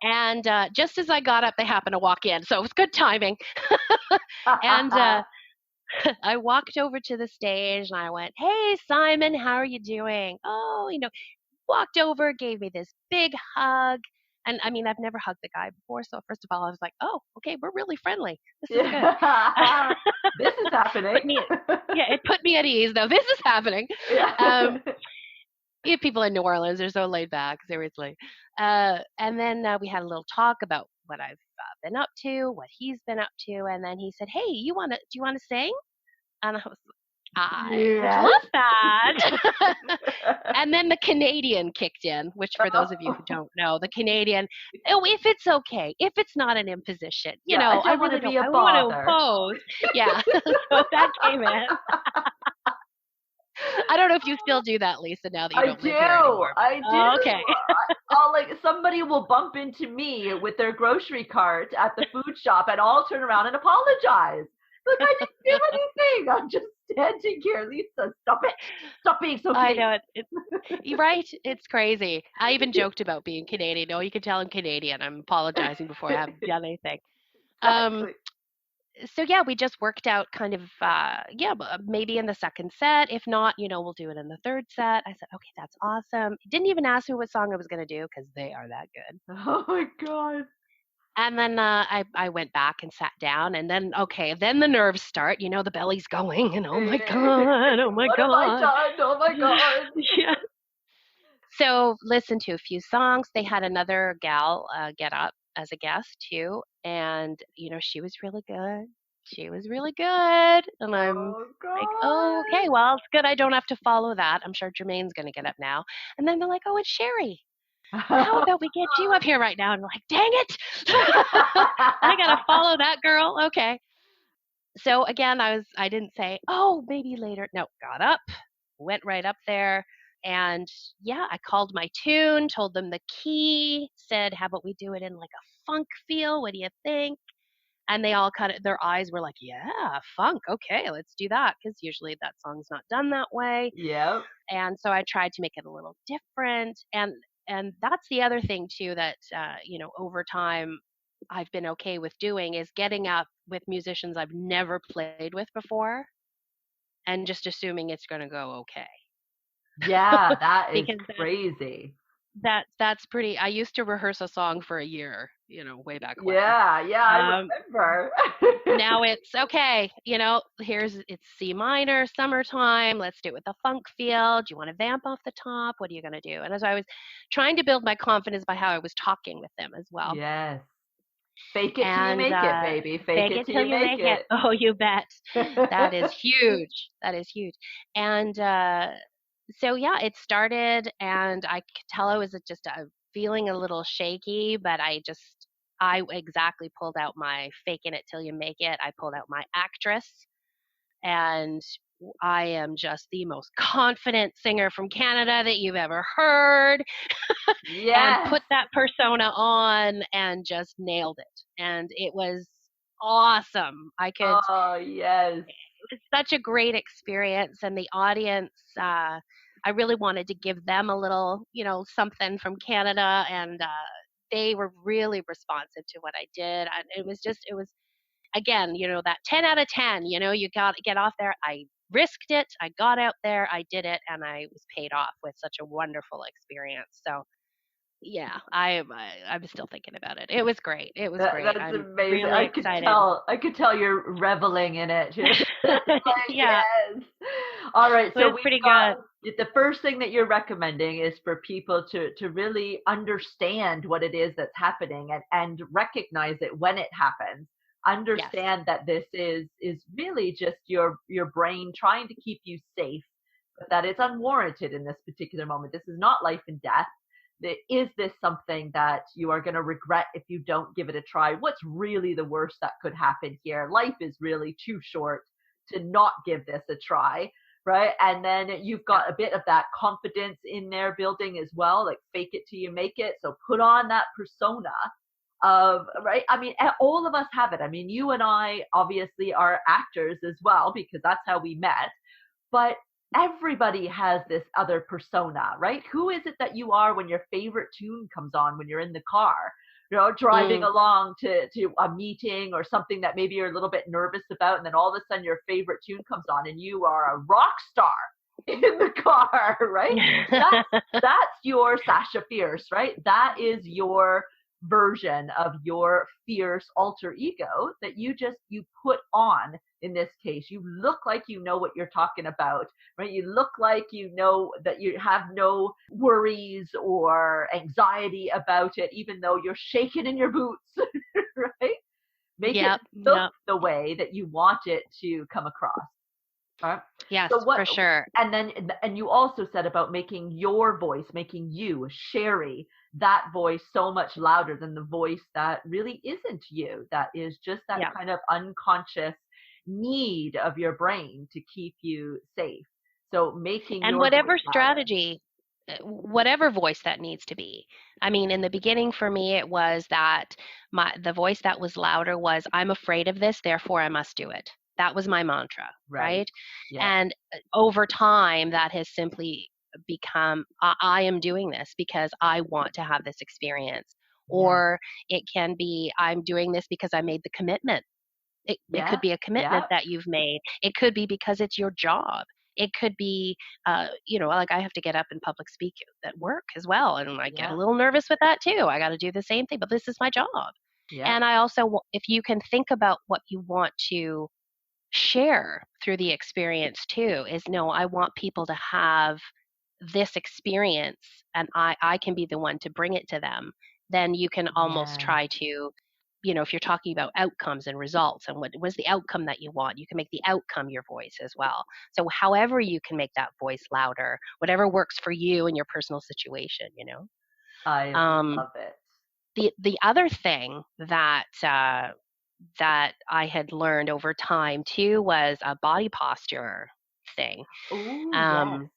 And just as I got up, they happened to walk in. So it was good timing. And I walked over to the stage and I went, "Hey, Simon, how are you doing?" Oh, walked over, gave me this big hug. And I mean, I've never hugged the guy before. So first of all, I was like, oh, okay, we're really friendly. This is good. This is happening. It put me at ease, though. This is happening. Yeah. People in New Orleans are so laid back, seriously. And then we had a little talk about what I've been up to, what he's been up to. And then he said, hey, do you want to sing? And I was I would love that. And then the Canadian kicked in, which for those of you who don't know, the Canadian, oh, if it's okay, if it's not an imposition, I really don't want to impose. Yeah, so that came in. I don't know if you still do that, Lisa, now that you don't live here anymore. I do. Oh, okay. I'll somebody will bump into me with their grocery cart at the food shop and I'll turn around and apologize. Look, I didn't do anything. I'm just standing here. Lisa, stop it. Stop being so I know you're right. It's crazy. I even joked about being Canadian. No, you can tell I'm Canadian. I'm apologizing before I have done anything. Exactly. So yeah, we just worked out kind of maybe in the second set. If not, we'll do it in the third set. I said, okay, that's awesome. Didn't even ask me what song I was going to do because they are that good. Oh my God. And then I went back and sat down, and then then the nerves start. The belly's going, and oh my God, oh my what God, have I done? Oh my God. Yeah. So listened to a few songs. They had another gal get up as a guest too, and she was really good. She was really good, and I'm like, oh, okay, well, it's good. I don't have to follow that. I'm sure Jermaine's going to get up now, and then they're like, oh, it's Shari. How about we get you up here right now? And I'm like, dang it. I got to follow that girl. Okay. So again, I didn't say, oh, maybe later. No, got up, went right up there. And yeah, I called my tune, told them the key, said, how about we do it in like a funk feel? What do you think? And they all their eyes were like, yeah, funk. Okay, let's do that. Because usually that song's not done that way. Yep. And so I tried to make it a little different. And that's the other thing too that over time I've been okay with doing is getting up with musicians I've never played with before and just assuming it's going to go okay. Yeah, that is crazy. That's pretty. I used to rehearse a song for a year, way back when. Yeah, I remember. Now it's okay. It's C minor, summertime. Let's do it with a funk feel. Do you want to vamp off the top? What are you going to do? And as I was trying to build my confidence by how I was talking with them as well. Yes. Fake it till you make it, baby. Fake it till you make it. Oh, you bet. That is huge. That is huge. And so yeah, it started, and I could tell I was just feeling a little shaky, but I exactly pulled out my faking it till you make it. I pulled out my actress, and I am just the most confident singer from Canada that you've ever heard. Yeah. And put that persona on and just nailed it. And it was awesome. Oh, yes. It was such a great experience, and the audience, I really wanted to give them a little, something from Canada, and they were really responsive to what I did. And it was again, that 10 out of 10, you got to get off there. I risked it. I got out there. I did it, and I was paid off with such a wonderful experience. So yeah, I'm still thinking about it. It was great. It was great. That's I'm amazing. really I excited. could tell you're reveling in it. Yeah. Yes. All right. So pretty good. The first thing that you're recommending is for people to really understand what it is that's happening and recognize it when it happens. Understand that this is really just your brain trying to keep you safe, but that it's unwarranted in this particular moment. This is not life and death. is this something that you are going to regret if you don't give it a try? What's really the worst that could happen here? Life is really too short to not give this a try, right? And then you've got a bit of that confidence in there building as well, like fake it till you make it. So put on that persona of, right? I mean, all of us have it. I mean, you and I obviously are actors as well, because that's how we met. But everybody has this other persona, right? Who is it that you are when your favorite tune comes on when you're in the car, driving along to a meeting or something that maybe you're a little bit nervous about, and then all of a sudden your favorite tune comes on and you are a rock star in the car, right? That's your Sasha Fierce, right? That is your version of your fierce alter ego that you put on. In this case, you look like you know what you're talking about, right? You look like you know that you have no worries or anxiety about it, even though you're shaking in your boots, right? Make it look the way that you want it to come across. Right? Yes, so for sure. And you also said about making your voice, making you, Shari, that voice so much louder than the voice that really isn't you, that is just that kind of unconscious need of your brain to keep you safe. So making and your whatever strategy, whatever voice that needs to be. I mean, in the beginning for me, it was that the voice that was louder was, I'm afraid of this, therefore I must do it. That was my mantra, right? Yeah. And over time, that has simply become, I am doing this because I want to have this experience. Yeah. Or it can be, I'm doing this because I made the commitment. It could be a commitment that you've made. It could be because it's your job. It could be, like I have to get up and public speak at work as well. And I get a little nervous with that too. I got to do the same thing, but this is my job. Yeah. And I also, if you can think about what you want to share through the experience too, is no, I want people to have this experience and I can be the one to bring it to them. Then you can almost try to, if you're talking about outcomes and results and what was the outcome that you want, you can make the outcome your voice as well. So however you can make that voice louder, whatever works for you in your personal situation, I love it. The other thing that I had learned over time too was a body posture thing. Ooh,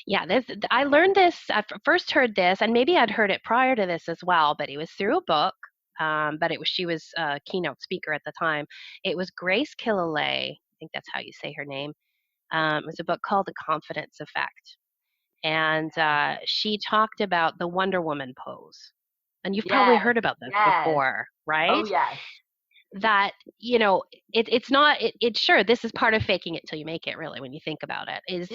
yes. I learned this. I first heard this, and maybe I'd heard it prior to this as well, but it was through a book. But she was a keynote speaker at the time. It was Grace Killalay. I think that's how you say her name. It was a book called The Confidence Effect. And she talked about the Wonder Woman pose. And you've probably heard about this before, right? Oh, yes. That, it's not, sure, this is part of faking it till you make it, really, when you think about it, is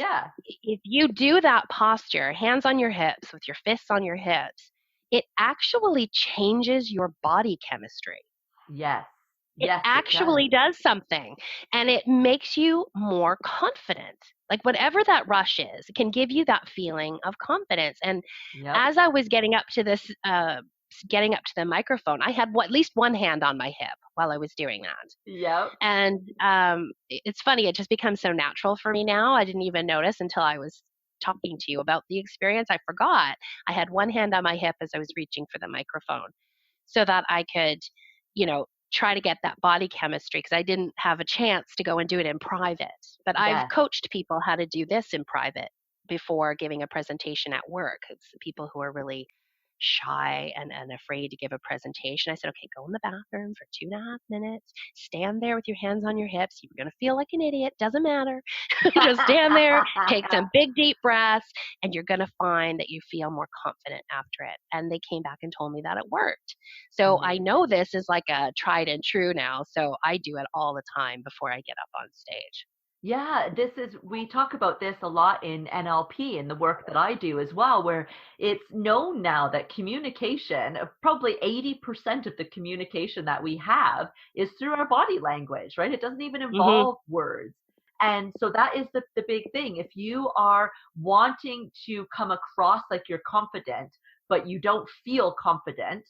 if you do that posture, hands on your hips, with your fists on your hips, it actually changes your body chemistry. Yes. It actually does something, and it makes you more confident. Like whatever that rush is, it can give you that feeling of confidence. And as I was getting up to this, getting up to the microphone, I had at least one hand on my hip while I was doing that. Yep. And it's funny, it just becomes so natural for me now. I didn't even notice until I was talking to you about the experience. I forgot I had one hand on my hip as I was reaching for the microphone so that I could, try to get that body chemistry, because I didn't have a chance to go and do it in private. But I've coached people how to do this in private before giving a presentation at work. It's people who are really shy and afraid to give a presentation. I said, okay, go in the bathroom for 2.5 minutes, stand there with your hands on your hips. You're going to feel like an idiot. Doesn't matter. Just stand there, take some big, deep breaths, and you're going to find that you feel more confident after it. And they came back and told me that it worked. So I know this is like a tried and true now. So I do it all the time before I get up on stage. Yeah, we talk about this a lot in NLP and the work that I do as well, where it's known now that communication, probably 80% of the communication that we have is through our body language, right? It doesn't even involve words. And so that is the big thing. If you are wanting to come across like you're confident, but you don't feel confident,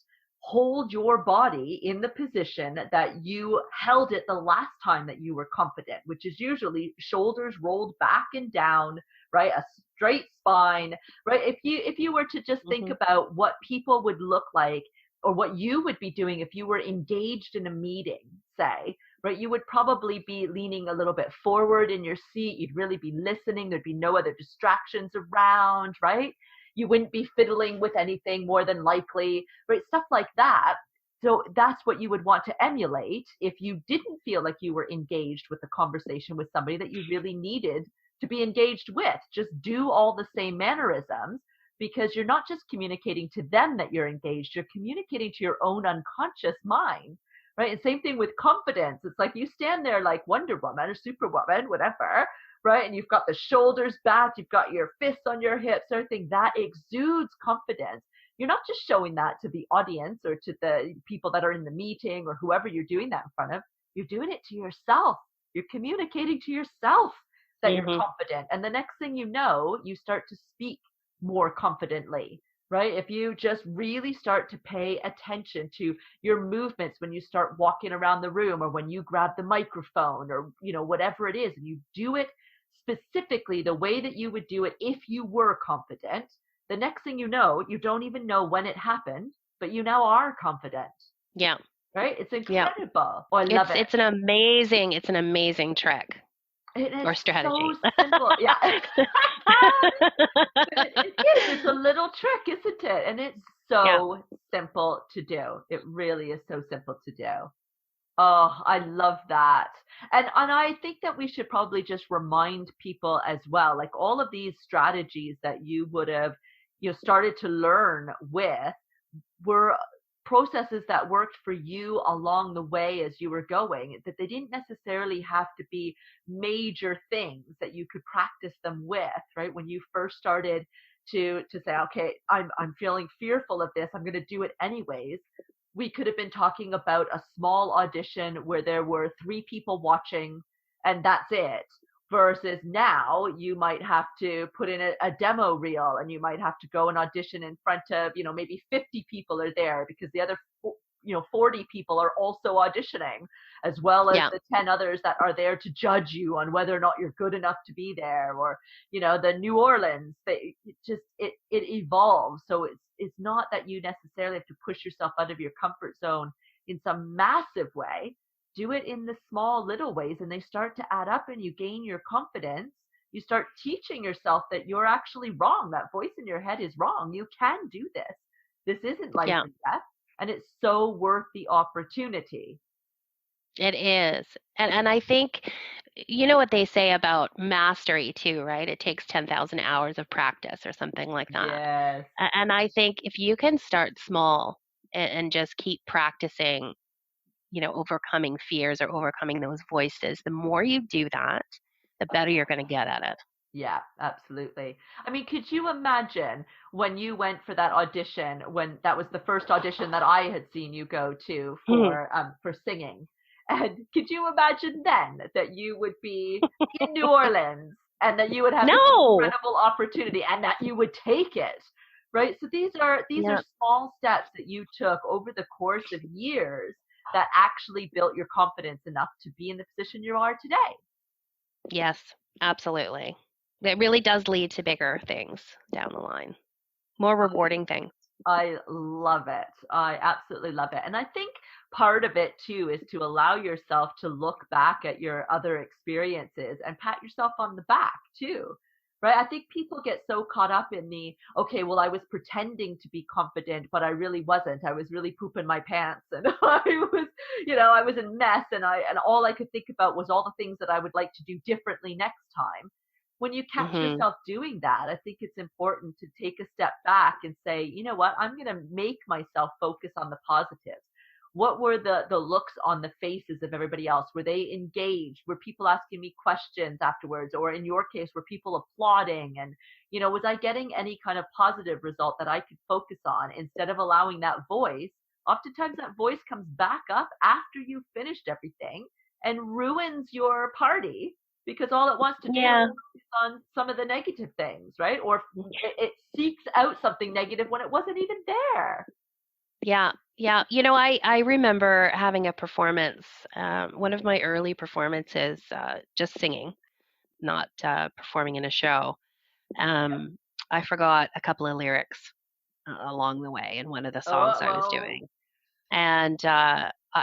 hold your body in the position that you held it the last time that you were confident, which is usually shoulders rolled back and down, right? A straight spine, right? If you were to just think Mhm. about what people would look like or what you would be doing if you were engaged in a meeting, say, right? You would probably be leaning a little bit forward in your seat. You'd really be listening. There'd be no other distractions around, right? You wouldn't be fiddling with anything more than likely, right? Stuff like that. So that's what you would want to emulate if you didn't feel like you were engaged with a conversation with somebody that you really needed to be engaged with. Just do all the same mannerisms, because you're not just communicating to them that you're engaged, you're communicating to your own unconscious mind, right? And same thing with confidence. It's like you stand there like Wonder Woman or Superwoman, whatever, right? And you've got the shoulders back, you've got your fists on your hips, everything that exudes confidence. You're not just showing that to the audience or to the people that are in the meeting or whoever you're doing that in front of. You're doing it to yourself. You're communicating to yourself that you're Mhm. confident. And the next thing you know, you start to speak more confidently, right? If you just really start to pay attention to your movements when you start walking around the room or when you grab the microphone or, whatever it is, and you do it specifically the way that you would do it if you were confident, the next thing you know, you don't even know when it happened, but you now are confident, Yeah. right? It's Yeah. incredible. Oh, I love It's it. it's an amazing trick It is or so strategy. simple. Yeah. It is. It's a little trick, isn't it? And it's Yeah. so simple to do. It really is so simple to do. Oh, I love that. And I think that we should probably just remind people as well, like all of these strategies that you would have, started to learn with were processes that worked for you along the way as you were going, that they didn't necessarily have to be major things that you could practice them with, right? When you first started to say, okay, I'm feeling fearful of this, I'm going to do it anyways. We could have been talking about a small audition where there were 3 people watching and that's it, versus now you might have to put in a demo reel and you might have to go and audition in front of, maybe 50 people are there because the other 40 people are also auditioning, as well as Yeah. the 10 others that are there to judge you on whether or not you're good enough to be there. Or the New Orleans, it evolves. So it's not that you necessarily have to push yourself out of your comfort zone in some massive way. Do it in the small little ways and they start to add up and you gain your confidence. You start teaching yourself that you're actually wrong. That voice in your head is wrong. You can do this. This isn't life Yeah. and death. And it's so worth the opportunity. It is. And I think you know what they say about mastery too, right? It takes 10,000 hours of practice or something like that. Yes. And I think if you can start small and just keep practicing, overcoming fears or overcoming those voices, the more you do that, the better you're going to get at it. Yeah, absolutely. I mean, could you imagine when you went for that audition, when that was the first audition that I had seen you go to Hmm. for singing? And could you imagine then that you would be in New Orleans and that you would have this No. incredible opportunity and that you would take it, right? So these are Yeah. small steps that you took over the course of years that actually built your confidence enough to be in the position you are today. Yes, absolutely. It really does lead to bigger things down the line, more rewarding things. I love it. I absolutely love it. And I think part of it too is to allow yourself to look back at your other experiences and pat yourself on the back too. Right? I think people get so caught up in okay, well, I was pretending to be confident, but I really wasn't. I was really pooping my pants and I was a mess and all I could think about was all the things that I would like to do differently next time. When you catch Hmm. yourself doing that, I think it's important to take a step back and say, you know what, I'm going to make myself focus on the positives. What were the looks on the faces of everybody else? Were they engaged? Were people asking me questions afterwards? Or in your case, were people applauding? And, was I getting any kind of positive result that I could focus on instead of allowing that voice? Oftentimes that voice comes back up after you've finished everything and ruins your party because all it wants to do Yeah. is on some of the negative things, right? Or it seeks out something negative when it wasn't even there. Yeah. Yeah. I remember having a performance, one of my early performances, just singing, not performing in a show. I forgot a couple of lyrics along the way in one of the songs I was Oh, doing. And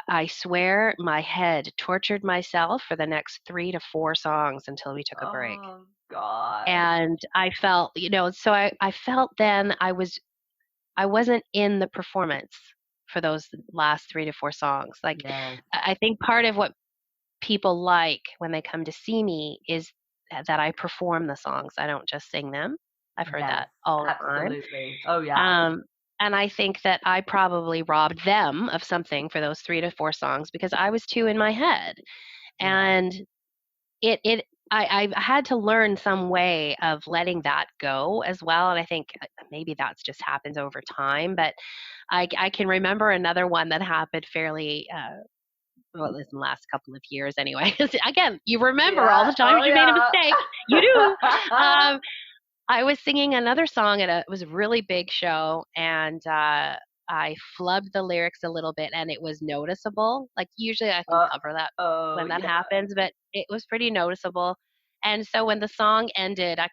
I swear my head tortured myself for the next 3 to 4 songs until we took a break. oh God. And I felt, so I felt then I wasn't in the performance for those last 3 to 4 songs. Like, Yes. I think part of what people like when they come to see me is that I perform the songs. I don't just sing them. I've heard Yes. that all the time. Absolutely. Oh yeah. Um, and I think that I probably robbed them of something for those 3 to 4 songs because I was too in my head. Yeah. And I had to learn some way of letting that go as well. And I think maybe that's just happens over time. But I can remember another one that happened fairly, well, in the last couple of years anyway. Again, you remember all Yeah. the times Oh you made a yeah. mistake. You do. Um, I was singing another song it was a really big show, and I flubbed the lyrics a little bit, and it was noticeable. Like usually, I can uh, cover that oh when that yeah. happens, but it was pretty noticeable. And so when the song ended, I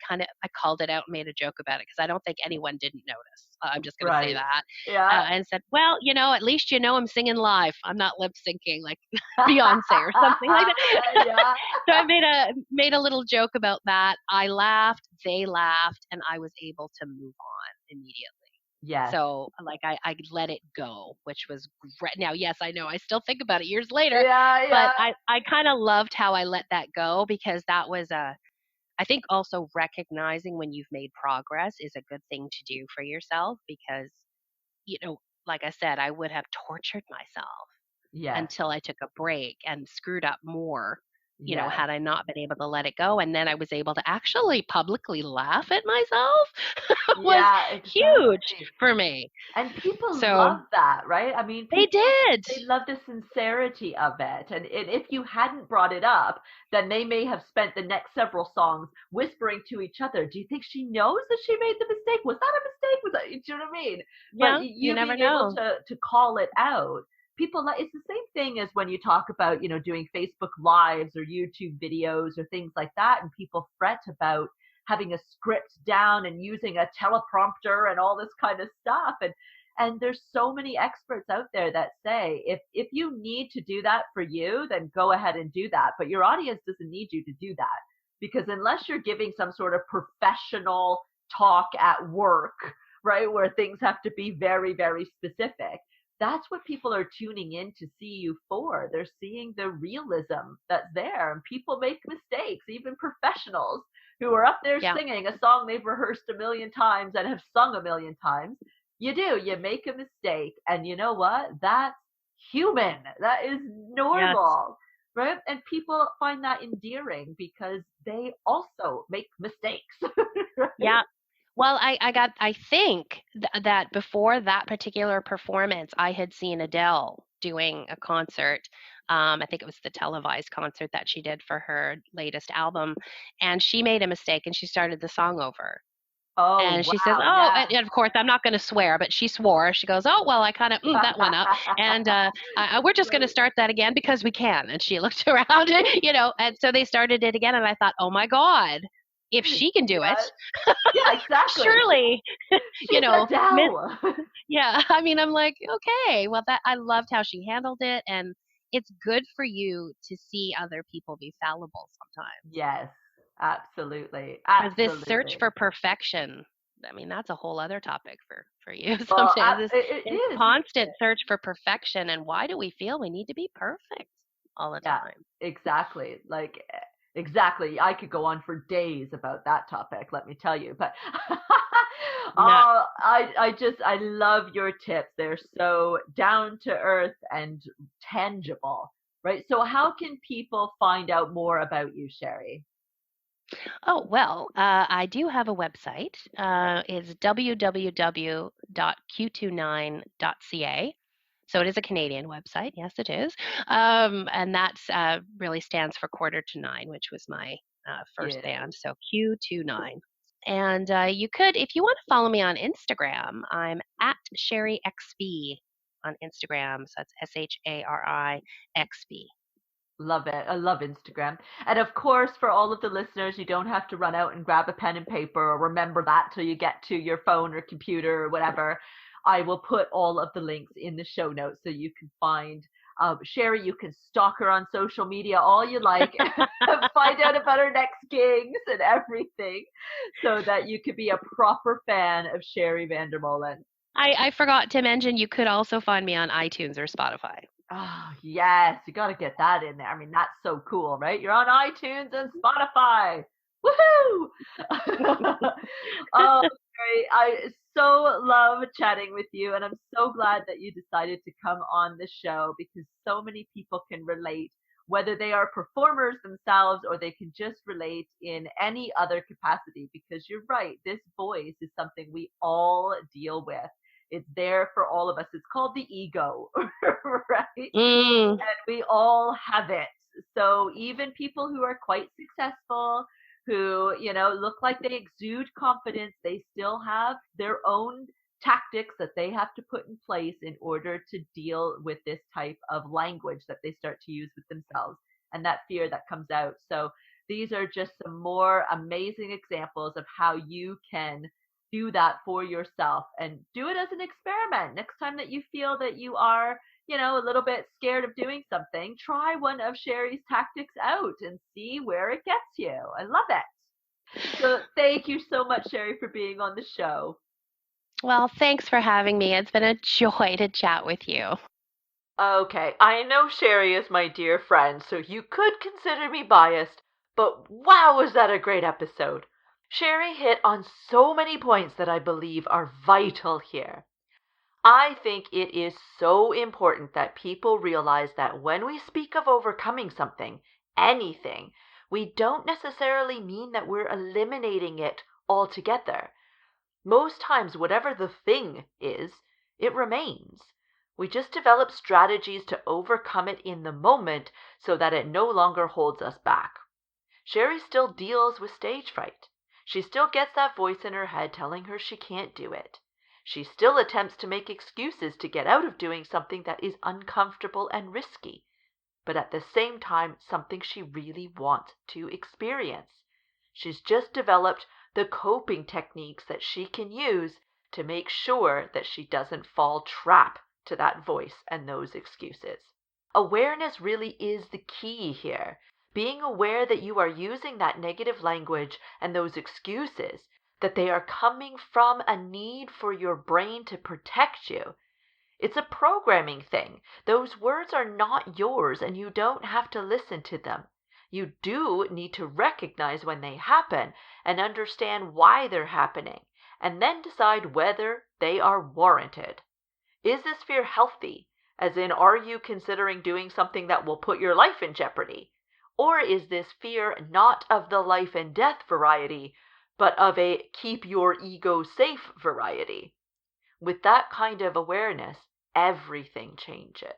called it out and made a joke about it because I don't think anyone didn't notice. I'm just going to say Right. that, Yeah. and said, "Well, at least I'm singing live. I'm not lip syncing like Beyonce or something like that." Yeah. So I made a little joke about that. I laughed, they laughed, and I was able to move on immediately. Yes. So like I let it go, which was great. Now, yes, I know I still think about it years later, Yeah. but Yeah. I kind of loved how I let that go because that was I think also recognizing when you've made progress is a good thing to do for yourself because you know, like I said, I would have tortured myself Yes. until I took a break and screwed up more, Yes. had I not been able to let it go. And then I was able to actually publicly laugh at myself was Yeah. huge Exactly. for me. And people So love that, right? I mean, they people, did. they love the sincerity of it. And if you hadn't brought it up, then they may have spent the next several songs whispering to each other, do you think she knows that she made the mistake? Was that a mistake? Was that, do you know what I mean? But Yeah, you you never being able know. to call it out, people like, it's the same thing as when you talk about, doing Facebook lives or YouTube videos or things like that. And people fret about having a script down and using a teleprompter and all this kind of stuff. And there's so many experts out there that say if you need to do that for you, then go ahead and do that, but your audience doesn't need you to do that, because unless you're giving some sort of professional talk at work, right, where things have to be very, very specific, that's what people are tuning in to see you for. They're seeing the realism that's there, and people make mistakes, even professionals who are up there Yeah. singing a song they've rehearsed a million times and have sung a million times. You make a mistake, and you know what? That's human. That is Yes. normal, right? And people find that endearing because they also make mistakes, right? Yeah. Well, I think that before that particular performance, I had seen Adele doing a concert. I think it was the televised concert that she did for her latest album. And she made a mistake and she started the song over. Oh, And she says, wow, "Oh," yeah. and of course, I'm not going to swear, but she swore. She goes, "Oh, well, I kind of that one up, and we're just going to Right. start that again because we can." And she looked around, and so they started it again. And I thought, "Oh my God, if she can do it, Yeah, yeah, exactly. surely, you She's know, Miss." Adele. Yeah, I mean, I'm like, okay, well, that I loved how she handled it, and it's good for you to see other people be fallible sometimes. Yes, absolutely. Because this search Absolutely. for perfection, I mean, that's a whole other topic for you Well, sometimes. This it is. constant search for perfection, and why do we feel we need to be perfect all the Yeah, time? exactly. Like, exactly. I could go on for days about that topic, let me tell you. But Not I love your tips. They're so down to earth and tangible, right? So how can people find out more about you, Shari? Oh, well, I do have a website. It's www.q29.ca. So it is a Canadian website. Yes, it is. And that's really stands for quarter to nine, which was my first Yeah. band. So Q29. And you could, if you want to follow me on Instagram, I'm at Shari XB on Instagram. So that's SHARIXB. Love it. I love Instagram. And of course, for all of the listeners, you don't have to run out and grab a pen and paper or remember that till you get to your phone or computer or whatever. I will put all of the links in the show notes so you can find Shari. You can stalk her on social media all you like, find out about her next gigs and everything so that you could be a proper fan of Shari Vandermolen. I forgot to mention you could also find me on iTunes or Spotify. Oh, yes. You got to get that in there. I mean, that's so cool, right? You're on iTunes and Spotify. Woohoo! Oh, great. I so love chatting with you, and I'm so glad that you decided to come on the show because so many people can relate, whether they are performers themselves or they can just relate in any other capacity, because you're right, this voice is something we all deal with. It's there for all of us. It's called the ego, right? And we all have it. So even people who are quite successful, who, look like they exude confidence, they still have their own tactics that they have to put in place in order to deal with this type of language that they start to use with themselves and that fear that comes out. So these are just some more amazing examples of how you can do that for yourself and do it as an experiment. Next time that you feel that you are, a little bit scared of doing something, try one of Shari's tactics out and see where it gets you. I love it. So thank you so much, Shari, for being on the show. Well, thanks for having me. It's been a joy to chat with you. Okay, I know Shari is my dear friend, so you could consider me biased, but wow, was that a great episode. Shari hit on so many points that I believe are vital here. I think it is so important that people realize that when we speak of overcoming something, anything, we don't necessarily mean that we're eliminating it altogether. Most times, whatever the thing is, it remains. We just develop strategies to overcome it in the moment so that it no longer holds us back. Shari still deals with stage fright. She still gets that voice in her head telling her she can't do it. She still attempts to make excuses to get out of doing something that is uncomfortable and risky, but at the same time, something she really wants to experience. She's just developed the coping techniques that she can use to make sure that she doesn't fall trap to that voice and those excuses. Awareness really is the key here. Being aware that you are using that negative language and those excuses, that they are coming from a need for your brain to protect you. It's a programming thing. Those words are not yours and you don't have to listen to them. You do need to recognize when they happen and understand why they're happening, and then decide whether they are warranted. Is this fear healthy? As in, are you considering doing something that will put your life in jeopardy? Or is this fear not of the life and death variety, but of a keep your ego safe variety? With that kind of awareness, everything changes.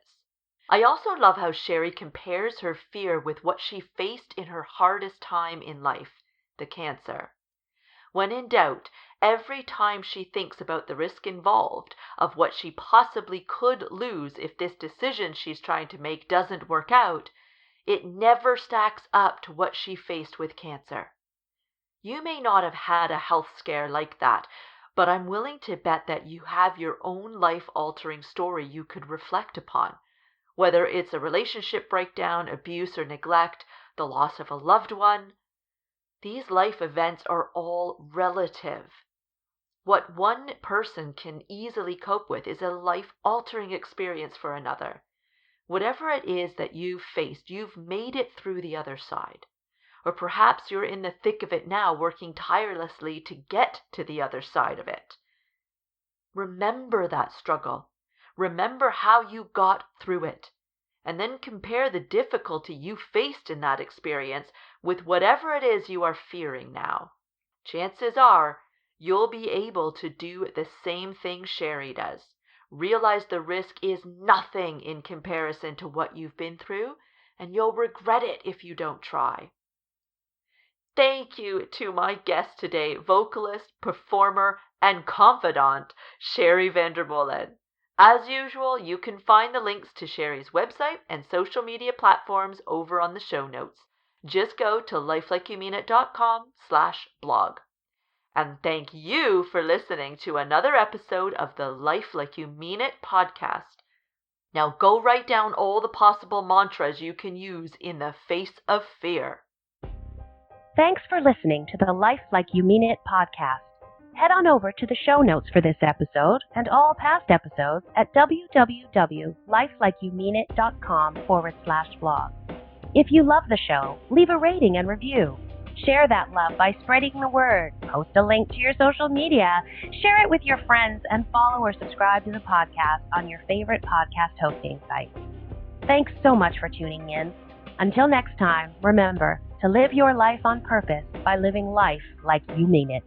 I also love how Shari compares her fear with what she faced in her hardest time in life, the cancer. When in doubt, every time she thinks about the risk involved of what she possibly could lose if this decision she's trying to make doesn't work out, it never stacks up to what she faced with cancer. You may not have had a health scare like that, but I'm willing to bet that you have your own life-altering story you could reflect upon, whether it's a relationship breakdown, abuse or neglect, the loss of a loved one. These life events are all relative. What one person can easily cope with is a life-altering experience for another. Whatever it is that you've faced, you've made it through the other side. Or perhaps you're in the thick of it now, working tirelessly to get to the other side of it. Remember that struggle. Remember how you got through it. And then compare the difficulty you faced in that experience with whatever it is you are fearing now. Chances are you'll be able to do the same thing Shari does. Realize the risk is nothing in comparison to what you've been through, and you'll regret it if you don't try. Thank you to my guest today, vocalist, performer, and confidant, Shari Vandermolen. As usual, you can find the links to Shari's website and social media platforms over on the show notes. Just go to lifelikeyoumeanit.com/blog. And thank you for listening to another episode of the Life Like You Mean It podcast. Now go write down all the possible mantras you can use in the face of fear. Thanks for listening to the Life Like You Mean It podcast. Head on over to the show notes for this episode and all past episodes at www.lifelikeyoumeanit.com/blog. If you love the show, leave a rating and review. Share that love by spreading the word. Post a link to your social media. Share it with your friends and follow or subscribe to the podcast on your favorite podcast hosting site. Thanks so much for tuning in. Until next time, remember to live your life on purpose by living life like you mean it.